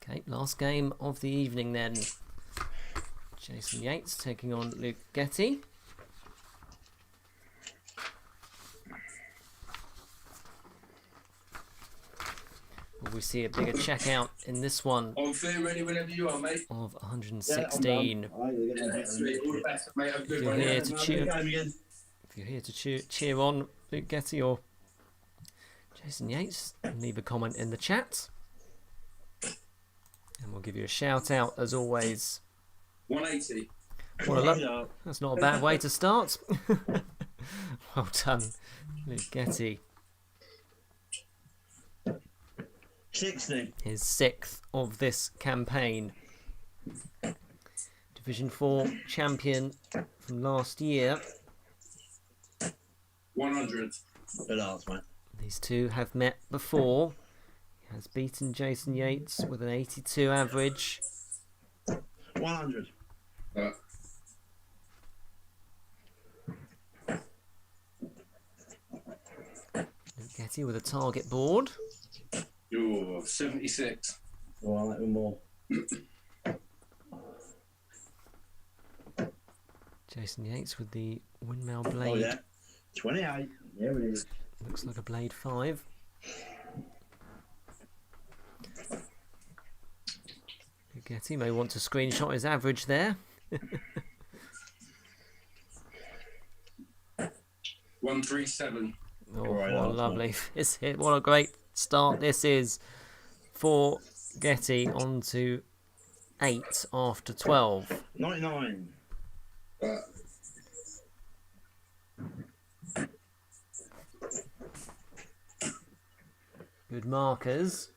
Okay, last game of the evening then. Jason Yates taking on Luke Getty. Will we see a bigger checkout in this one I'm fair ready whenever you are, mate. of 116? Sweet, all the best, mate. Have a If good you're one. here to cheer on Luke Getty or Jason Yates, leave a comment in the chat. And we'll give you a shout out as always. 180. What a luck. That's not a bad way to start. Well done, Luke Getty. 60. His 6th of this campaign. Division 4 champion from last year. 100. Good answer, mate. These two have met before. He has beaten Jason Yates with an 82 average. 100. Luke Getty with a target board. You're 76. Oh, I like one more. Jason Yates with the windmill blade. Oh, yeah. 28. There it is. Looks like a blade 5. Luke Getty may want to screenshot his average there. 137. Oh, Right, what a that's lovely hit. What a great start this is for Getty on to 8 after 12. 99. Good markers.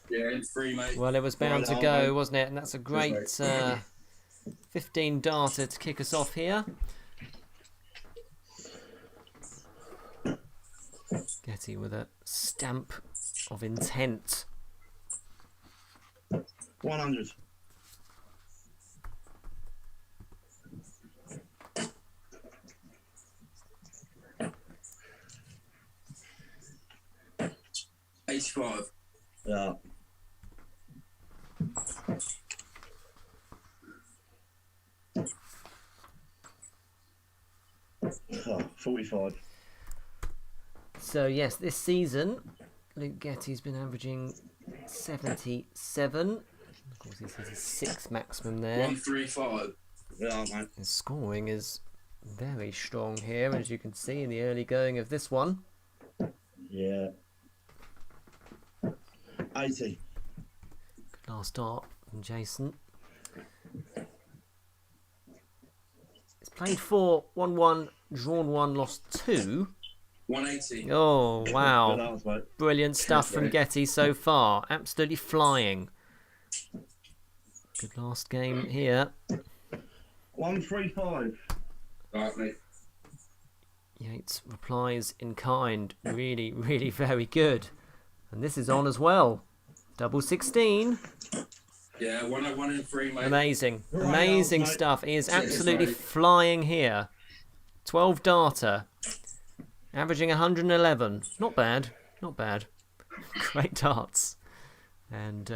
Yeah, in 3, mate. Well, it was bound to Right, go, mate. wasn't it? And that's a great 15 darter to kick us off here. Getty with a stamp of intent. 100. $85. Yeah. Oh, 45. So yes, this season, Luke Getty's been averaging 77. Of course, this is his 6th maximum there. 135. Yeah, mate. His scoring is very strong here, as you can see in the early going of this one. Yeah. 80. Good last start from Jason. It's played 4, won 1, drawn 1, lost 2. 180. Oh, Good wow. answer, mate. Brilliant stuff from Getty so far. Absolutely flying. Good last game here. 135. Alright, mate. Yates replies in kind. Really, really very good. And this is on as well. Double 16. Yeah, 101 in 3, mate. Amazing. Right, Amazing mate. stuff. He is Cheers, absolutely mate. flying here. 12 darter. Averaging 111. Not bad. Not bad. Great darts. And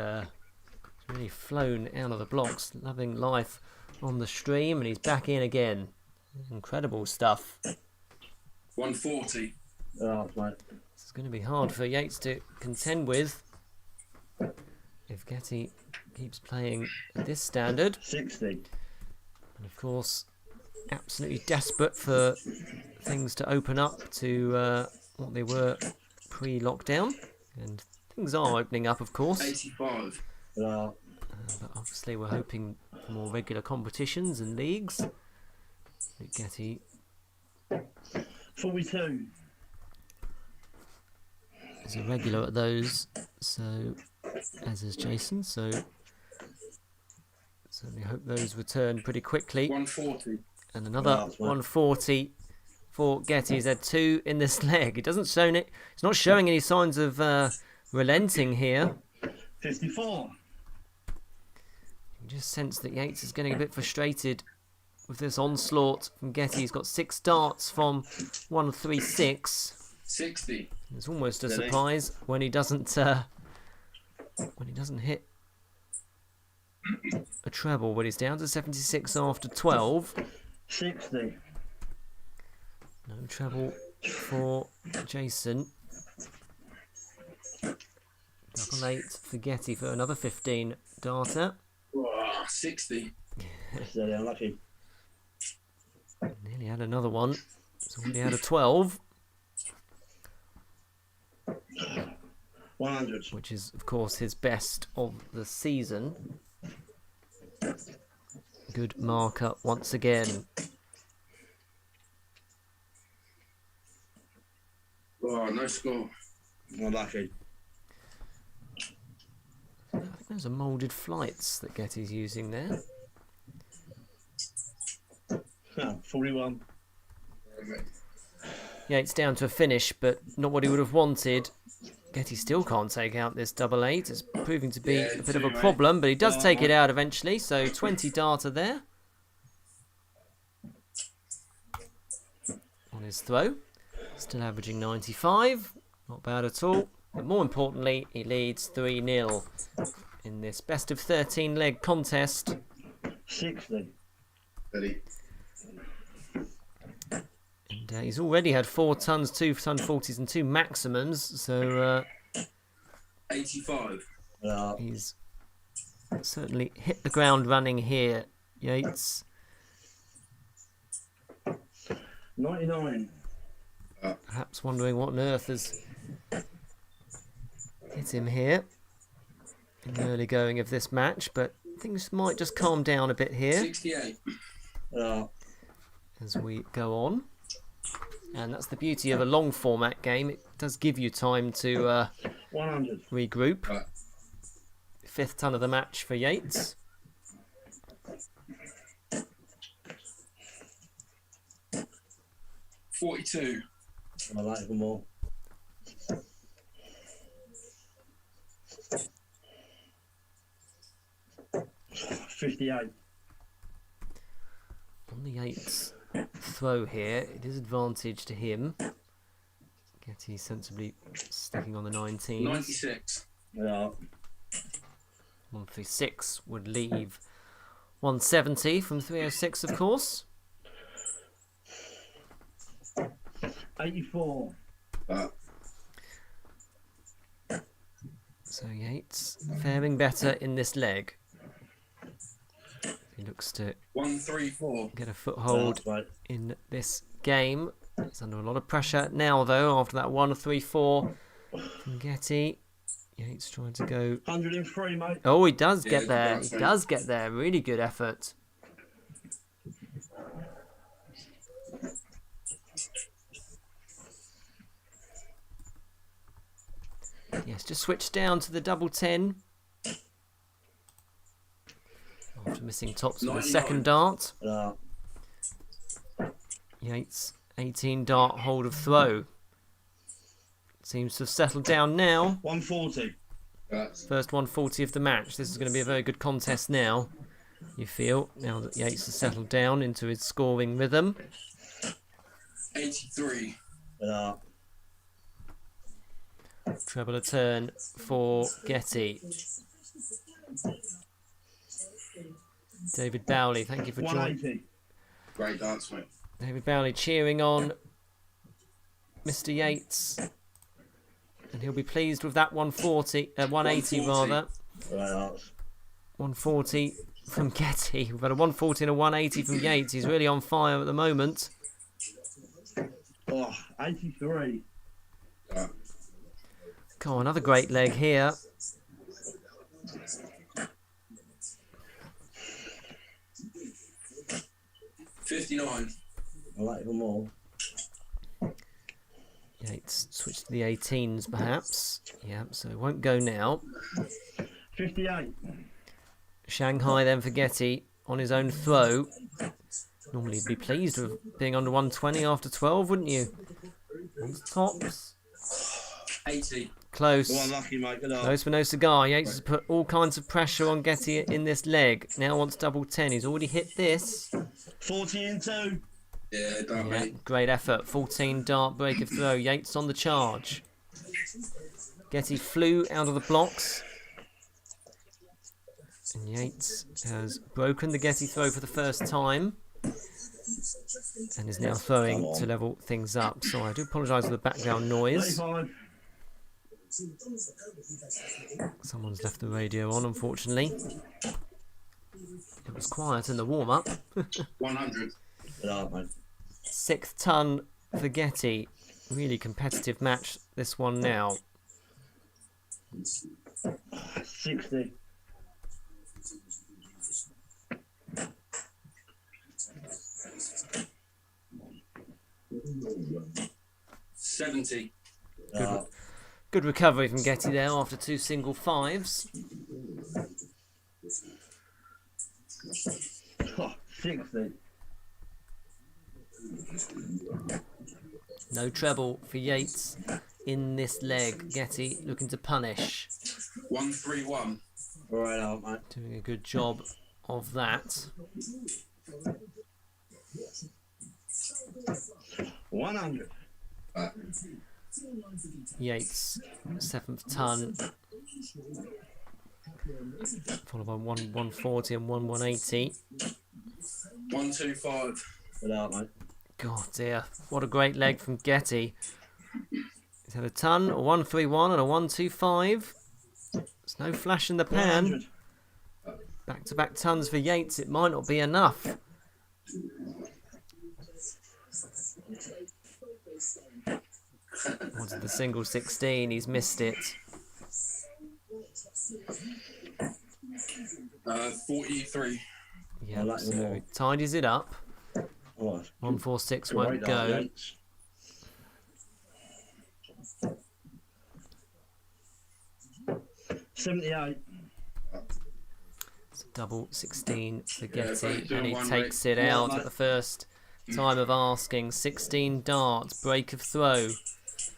really flown out of the blocks. Loving life on the stream. And he's back in again. Incredible stuff. 140. Oh, mate. This is going to be hard for Yates to contend with if Getty keeps playing at this standard. 60. And of course, absolutely desperate for things to open up to what they were pre-lockdown. And things are opening up, of course. 85. Yeah. But obviously we're hoping for more regular competitions and leagues. Getty 42. is a regular at those, so as is Jason, so Certainly hope those return pretty quickly. 140. And another 140 for Getty. He's had 2 in this leg. It doesn't show it. It's not showing any signs of relenting here. 54. You just sense that Yates is getting a bit frustrated with this onslaught from Getty. He's got 6 darts from 136. 60. It's almost a surprise when he doesn't hit a treble, but he's down to 76 after 12. 60. No treble for Jason. Double 8 for Getty for another 15 darter. Oh, 60. Very unlucky. Nearly had another one. He's already had a 12. 100. Which is, of course, his best of the season. Good marker once again. Oh, no score. Unlucky. I think those are moulded flights that Getty's using there. 41. Yeah, it's down to a finish, but not what he would have wanted. Getty still can't take out this double 8. It's proving to be a bit of a problem, but he does take it out eventually. So 20 darter there on his throw. Still averaging 95. Not bad at all. But more importantly, he leads 3-0 in this best of 13 leg contest. 60. Ready. And he's already had 4 tons, 2 ton 40s and 2 maximums. So 85. he's certainly hit the ground running here, Yates. 99. Perhaps wondering what on earth has hit him here in the early going of this match, but things might just calm down a bit here 68. as we go on. And that's the beauty of a long format game. It does give you time to 100. regroup. 5th ton of the match for Yates. $42. I like them all. 58. On the Yates throw here, it is advantage to him. Getty sensibly sticking on the 19s. 96. 136 would leave 170 from 306, of course. 84. So Yates faring better in this leg. He looks to 134. get a foothold in this game. He's under a lot of pressure now, though, after that 134 from Getty. Yates trying to go. 103, mate. Oh, he does get there. He does get there. Really good effort. Yes, just switch down to the double 10. After missing tops with the second dart. Yates, 18 dart hold of throw. Seems to have settled down now. 140. First 140 of the match. This is going to be a very good contest now, you feel, now that Yates has settled down into his scoring rhythm. 83. Treble a turn for Getty. David Bowley, thank you for joining. 180. Great dance, mate. David Bowley cheering on Mr. Yates. And he'll be pleased with that 180 rather. 140 from Getty. We've got a 140 and a 180 from Yates. He's really on fire at the moment. 83. Come on, another great leg here. $59. I like them all. Yates switch to the 18s perhaps. Yeah, so it won't go now. 58. Shanghai then for Getty on his own throw. Normally he'd be pleased with being under 120 after 12, wouldn't you? On the tops. 80. Close. Go on, lucky, mate. Good Close for no cigar. Yates has put all kinds of pressure on Getty in this leg. Now wants double 10. He's already hit this. 14-2. Yeah, done, Yeah, mate. great effort. 14 dart break of throw. Yates on the charge. Getty flew out of the blocks. And Yates has broken the Getty throw for the first time. And is now throwing to level things up. So I do apologise for the background noise. 35. Someone's left the radio on, unfortunately. It was quiet in the warm-up. 100. Good luck, mate. 6th ton for Getty. Really competitive match, this one now. 60. 70. Good recovery from Getty there after 2 single fives. 60. No treble for Yates in this leg. Getty looking to punish. 131. All right, out, mate. Doing a good job of that. 100. Yates, 7th ton. Followed by 140 and 180. 125. Good luck, mate. God dear, what a great leg from Getty. He's had a ton, a 131 and a 125. There's no flash in the pan. 100. Back-to-back tons for Yates. It might not be enough. Wanted the single 16. He's missed it. 43. Yeah, like them so all. he tidies it up. All right. 146 Great won't luck, go. Yates. $78. It's a double 16 for Yeah, Getty, so and he one takes break. it Well, out mate. at the first time of asking. 16 darts, break of throw.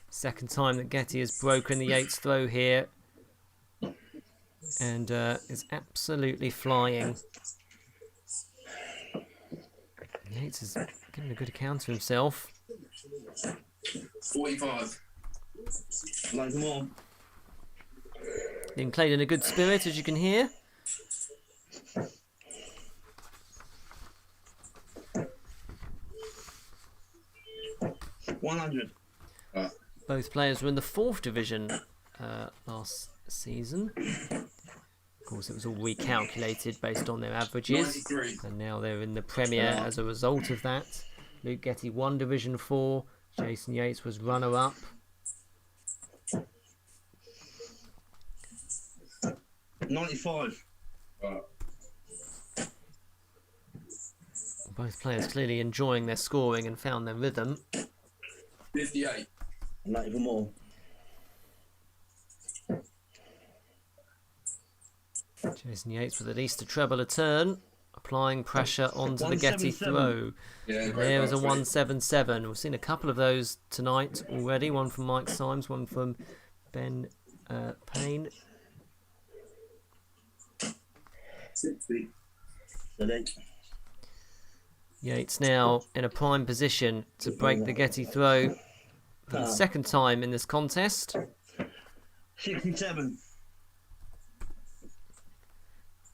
Second time that Getty has broken the Yates throw here. And is absolutely flying. Yates is giving a good account of himself. 45. Like more. Being played in a good spirit, as you can hear. $100. Both players were in the 4th division last season. Of course, it was all recalculated based on their averages. 93. And now they're in the Premier as a result of that. Luke Getty won Division 4. Jason Yates was runner-up. $95. Both players clearly enjoying their scoring and found their rhythm. 58. Not even more. Jason Yates with at least a treble a turn, applying pressure onto the Getty 177. throw. Yeah, And great there is a darts, mate. 177. We've seen a couple of those tonight already. One from Mike Symes, one from Ben Payne. 60. $38. Yates now in a prime position to break the Getty throw for the second time in this contest. 67.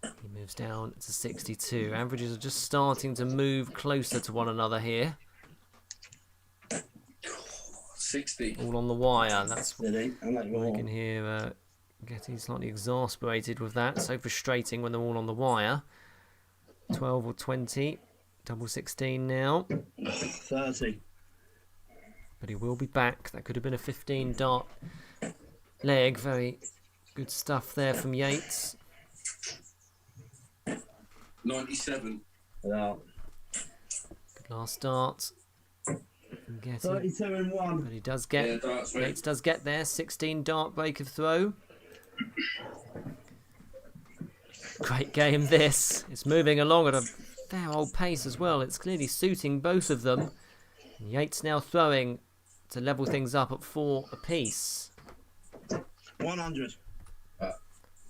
He moves down to 62. Averages are just starting to move closer to one another here. 60. All on the wire. That's what 38. And like I more. can hear Getty slightly exasperated with that. So frustrating when they're all on the wire. 12 or 20. Double 16 now. 30. But he will be back. That could have been a 15 dart leg. Very good stuff there from Yates. 97. Without. Good last dart from Getty. 32 and 1. But he does Yeah, get, darts, mate. Yates does get there. 16 dart break of throw. Great game this. It's moving along at a fair old pace as well. It's clearly suiting both of them. Yates now throwing to level things up at 4 apiece. 100.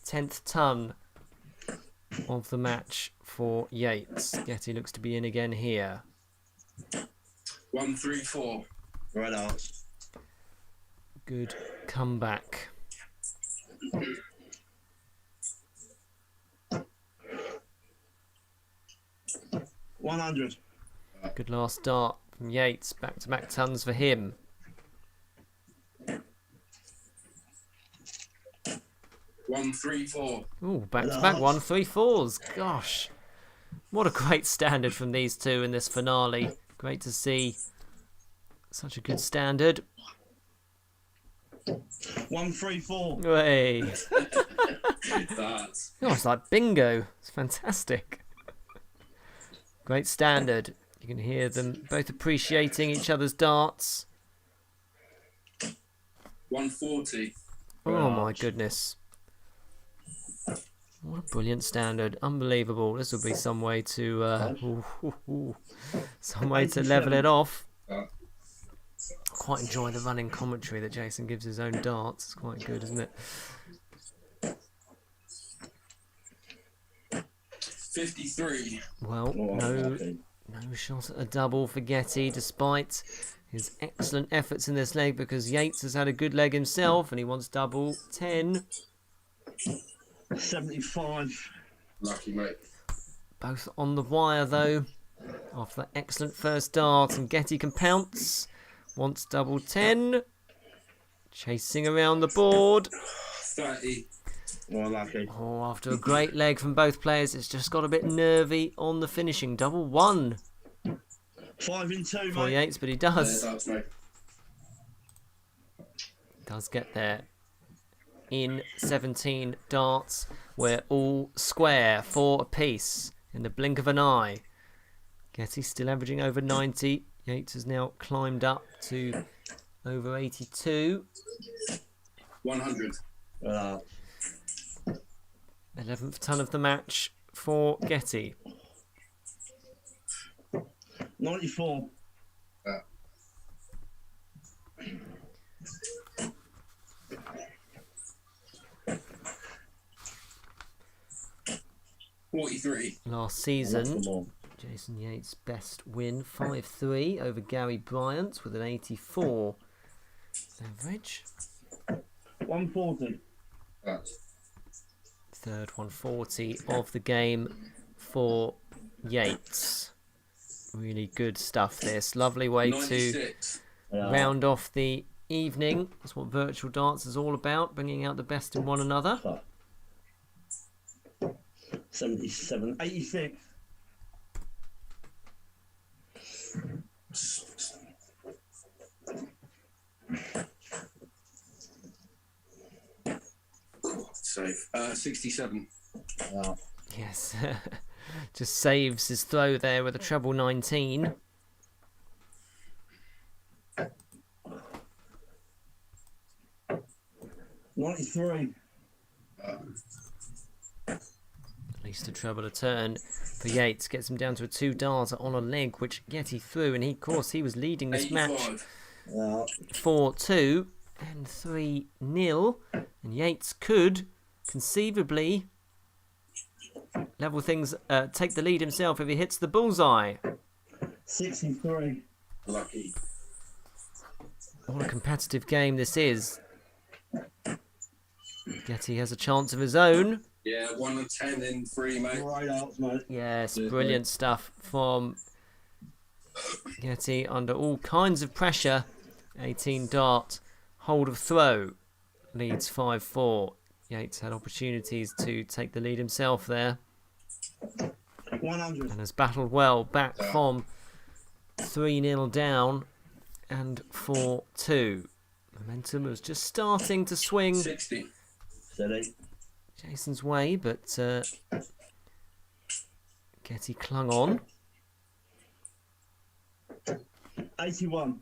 10th ton of the match for Yates. Getty looks to be in again here. 134. Red Arts. Good comeback. $100. Good last start from Yates. Back-to-back tons for him. 134. Ooh, back-to-back 1-3-4s. Gosh. What a great standard from these two in this finale. Great to see such a good standard. 134. Hey. That's Oh, it's like bingo. It's fantastic. Great standard. You can hear them both appreciating each other's darts. 140. Oh my goodness. What a brilliant standard. Unbelievable. This will be some way to some way to level it off. I quite enjoy the running commentary that Jason gives his own darts. It's quite good, isn't it? 53. Well, no shot at a double for Getty, despite his excellent efforts in this leg, because Yates has had a good leg himself and he wants double. 10. 75. Lucky, mate. Both on the wire, though, after that excellent first dart. And Getty can pounce. Wants double. 10. Chasing around the board. 30. Well, lucky. Oh, after a great leg from both players, it's just got a bit nervy on the finishing. Double 1 5 in 2, for mate. Yates, but he Yeah, does. that's mate. Does get there. In 17 darts, we're all square, 4 apiece in the blink of an eye. Getty still averaging over 90. Yates has now climbed up to over 82. 100. 11th ton of the match for Getty. 94. $43. Last season, Jason Yates' best win, 5-3 over Gary Bryant with an 84 average. 140. Third 140 of the game for Yates. Really good stuff this. Lovely way to 96. round off the evening. That's what virtual darts is all about, bringing out the best in one another. 77. 86. Safe. 67. Yes, just saves his throw there with a treble 19. $93. At least a treble a turn for Yates. Gets him down to a 2 darter on a leg, which Getty threw. And of course, he was leading this match 85. 4-2 and 3-0. And Yates could conceivably level things, take the lead himself if he hits the bullseye. 63. Lucky. What a competitive game this is. Getty has a chance of his own. Yeah, 1 and 10 in 3, mate. Right out, mate. Yes, Cheers, brilliant stuff from Getty under all kinds of pressure. 18 dart, hold of throw, leads 5-4. Yates had opportunities to take the lead himself there 100. and has battled well back from 3-0 down and 4-2. Momentum was just starting to swing 60. Steady. Jason's way, but Getty clung on. 81.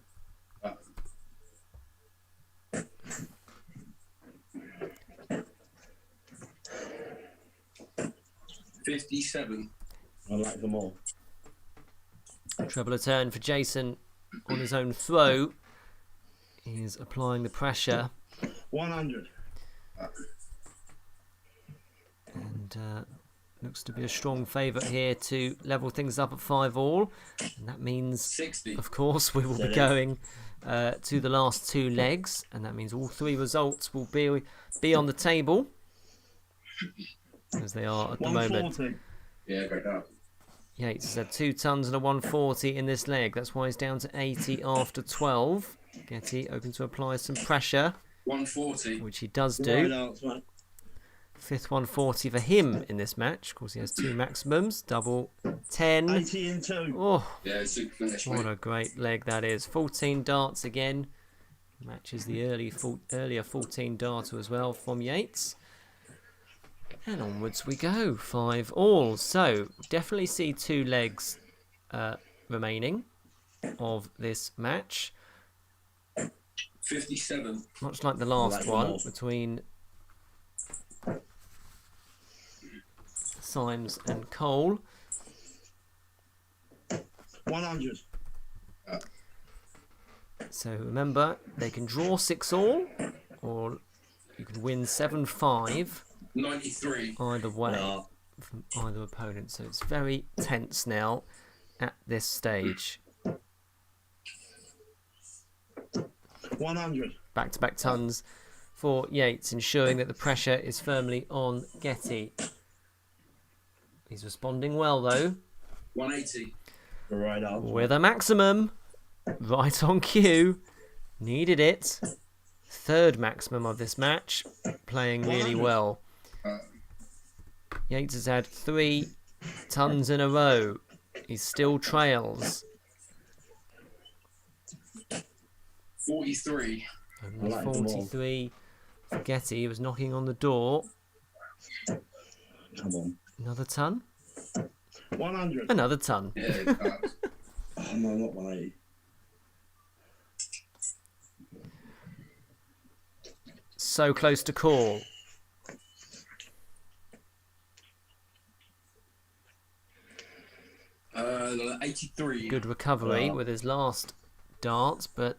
57. I like them all. Treble a turn for Jason on his own throw. He's applying the pressure. 100. And looks to be a strong favourite here to level things up at 5-all. And that means, 60. of course, we will be going to the last two legs. And that means all three results will be on the table. As they are at the moment. 140. Yeah, great up. Yates has had 2 tons and a 140 in this leg. That's why he's down to 80 after 12. Getty open to apply some pressure, 140. which he does Right do. answer, mate. 5th 140 for him in this match. Of course, he has 2 maximums. Double 10. 80 and 2. Oh, Yeah, super finish, what mate. a great leg that is. 14 darts again. Matches the earlier 14 darter as well from Yates. And onwards we go. 5-all. So, definitely see 2 legs remaining of this match. 57. Much like the last Like one more. between Symes and Cole. 100. So remember, they can draw 6-all, or you can win 7-5 93. either way Yeah. from either opponent. So it's very tense now at this stage. 100. Back-to-back tons for Yates, ensuring that the pressure is firmly on Getty. He's responding well though, 180. The right answer. with a maximum. Right on cue. Needed it. 3rd maximum of this match. Playing really well. Yates has had 3 tons in a row. He still trails. 43. And I like them all. 43 for Getty. He was knocking on the door. Come on. Another ton. 100. Another ton. Yeah, Oh, no, not 180. So close to call. uh, 83. Good recovery Wow. with his last dart, but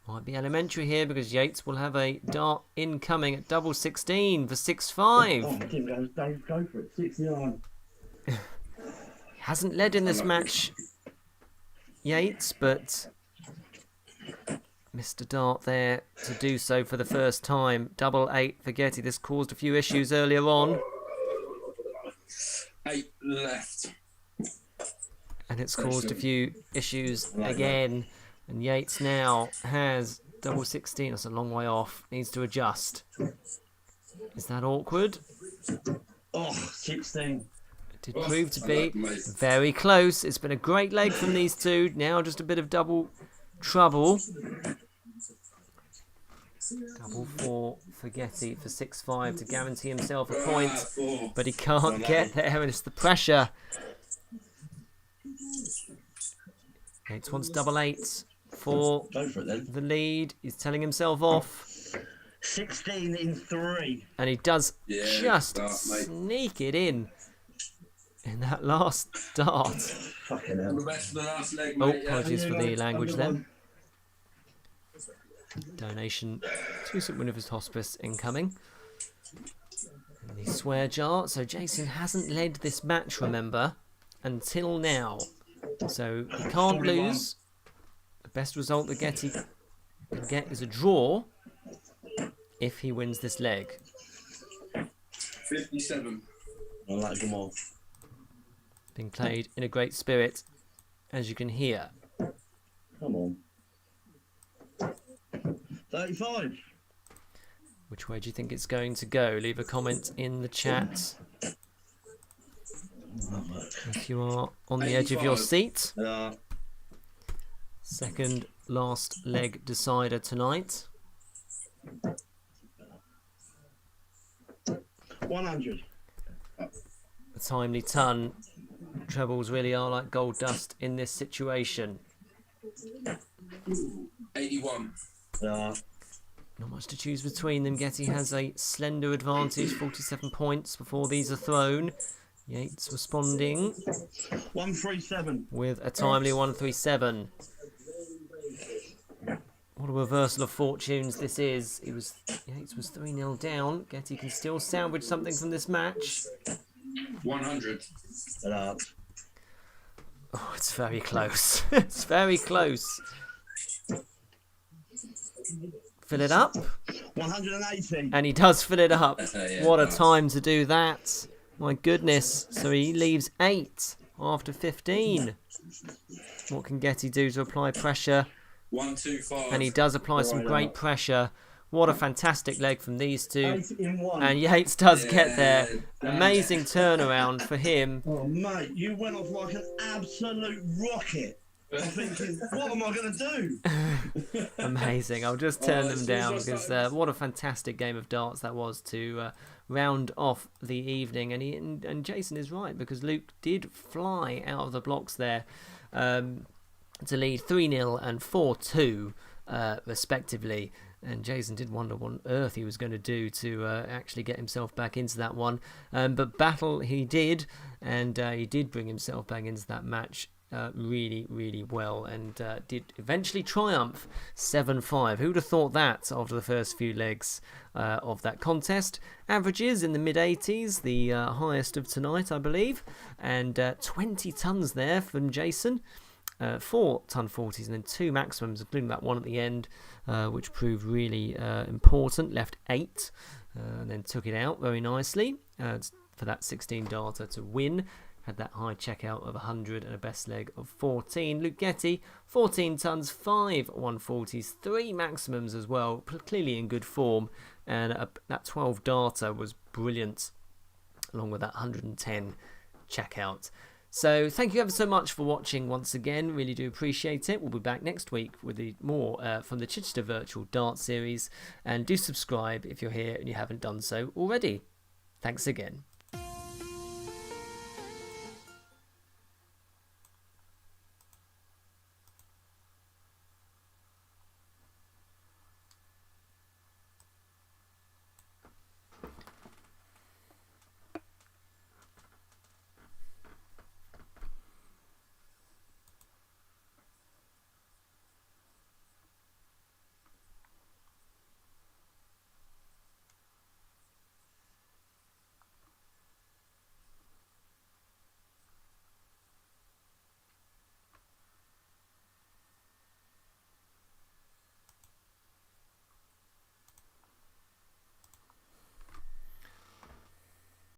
might be elementary here because Yates will have a dart incoming at double 16 for 6-5. Oh, Tim, go for it. 69. Hasn't led in this match, Yates, but missed a dart there to do so for the first time. Double 8 for Getty. This caused a few issues earlier on, 8 left. and it's caused a few issues again. And Yates now has double 16. That's a long way off. Needs to adjust. Is that awkward? Oh, 16. It did prove to be Mate. very close. It's been a great leg from these two. Now just a bit of double trouble. Double 4 for Getty for 6-5 to guarantee himself a point. 4. But he can't get there, and it's the pressure. Yates wants double 8 for Go for it then. the lead. He's telling himself off, 16 in 3. and he does Yeah, just start, mate. sneak it in that last dart. Fucking All hell. the best for the last leg, Oh, mate. apologies for the language Under there. one. Donation to St Winifred's Hospice incoming. And the swear jar. So Jason hasn't led this match, remember, until now. So he can't 41. lose. The best result that Getty can get is a draw if he wins this leg. 57. I like them all. Being played in a great spirit, as you can hear. Come on. 35. Which way do you think it's going to go? Leave a comment in the chat if you are on the edge of your 85. seat. 2nd last leg decider tonight. 100. A timely ton. Trebles really are like gold dust in this situation. 81. Not much to choose between them. Getty has a slender advantage, 47 points before these are thrown. Yates responding 137. with a timely 137. What a reversal of fortunes this is. Yates was 3-0 down. Getty can still salvage something from this match. 100. Oh, it's very close. It's very close. Fill it up. 180. And he does fill it up. Yeah, What a nice. time to do that. My goodness. So he leaves 8 after 15. What can Getty do to apply pressure? 125. And he does apply some great pressure. What a fantastic leg from these two. 8 in 1. And Yates does get there. Yeah. Amazing turnaround for him. Oh, mate, you went off like an absolute rocket. I'm thinking, what am I going to do? Amazing. I'll just turn them this down was because just what a fantastic game of darts that was to round off the evening. And Jason is right, because Luke did fly out of the blocks there to lead 3-0 and 4-2 respectively. And Jason did wonder what on earth he was going to do to actually get himself back into that one. But battle he did, and he did bring himself back into that match really, really well, and did eventually triumph 7-5. Who would have thought that after the first few legs of that contest? Averages in the mid-80s, the highest of tonight, I believe, and 20 tons there from Jason. 4 ton 40s and then 2 maximums, including that one at the end, which proved really important. Left 8 and then took it out very nicely for that 16 darter to win. Had that high checkout of 100 and a best leg of 14. Luke Getty, 14 tons, 5 140s, 3 maximums as well, clearly in good form, and that 12 darter was brilliant, along with that 110 checkout. So thank you ever so much for watching once again. Really do appreciate it. We'll be back next week with more from the Chichester Virtual Dart Series. And do subscribe if you're here and you haven't done so already. Thanks again.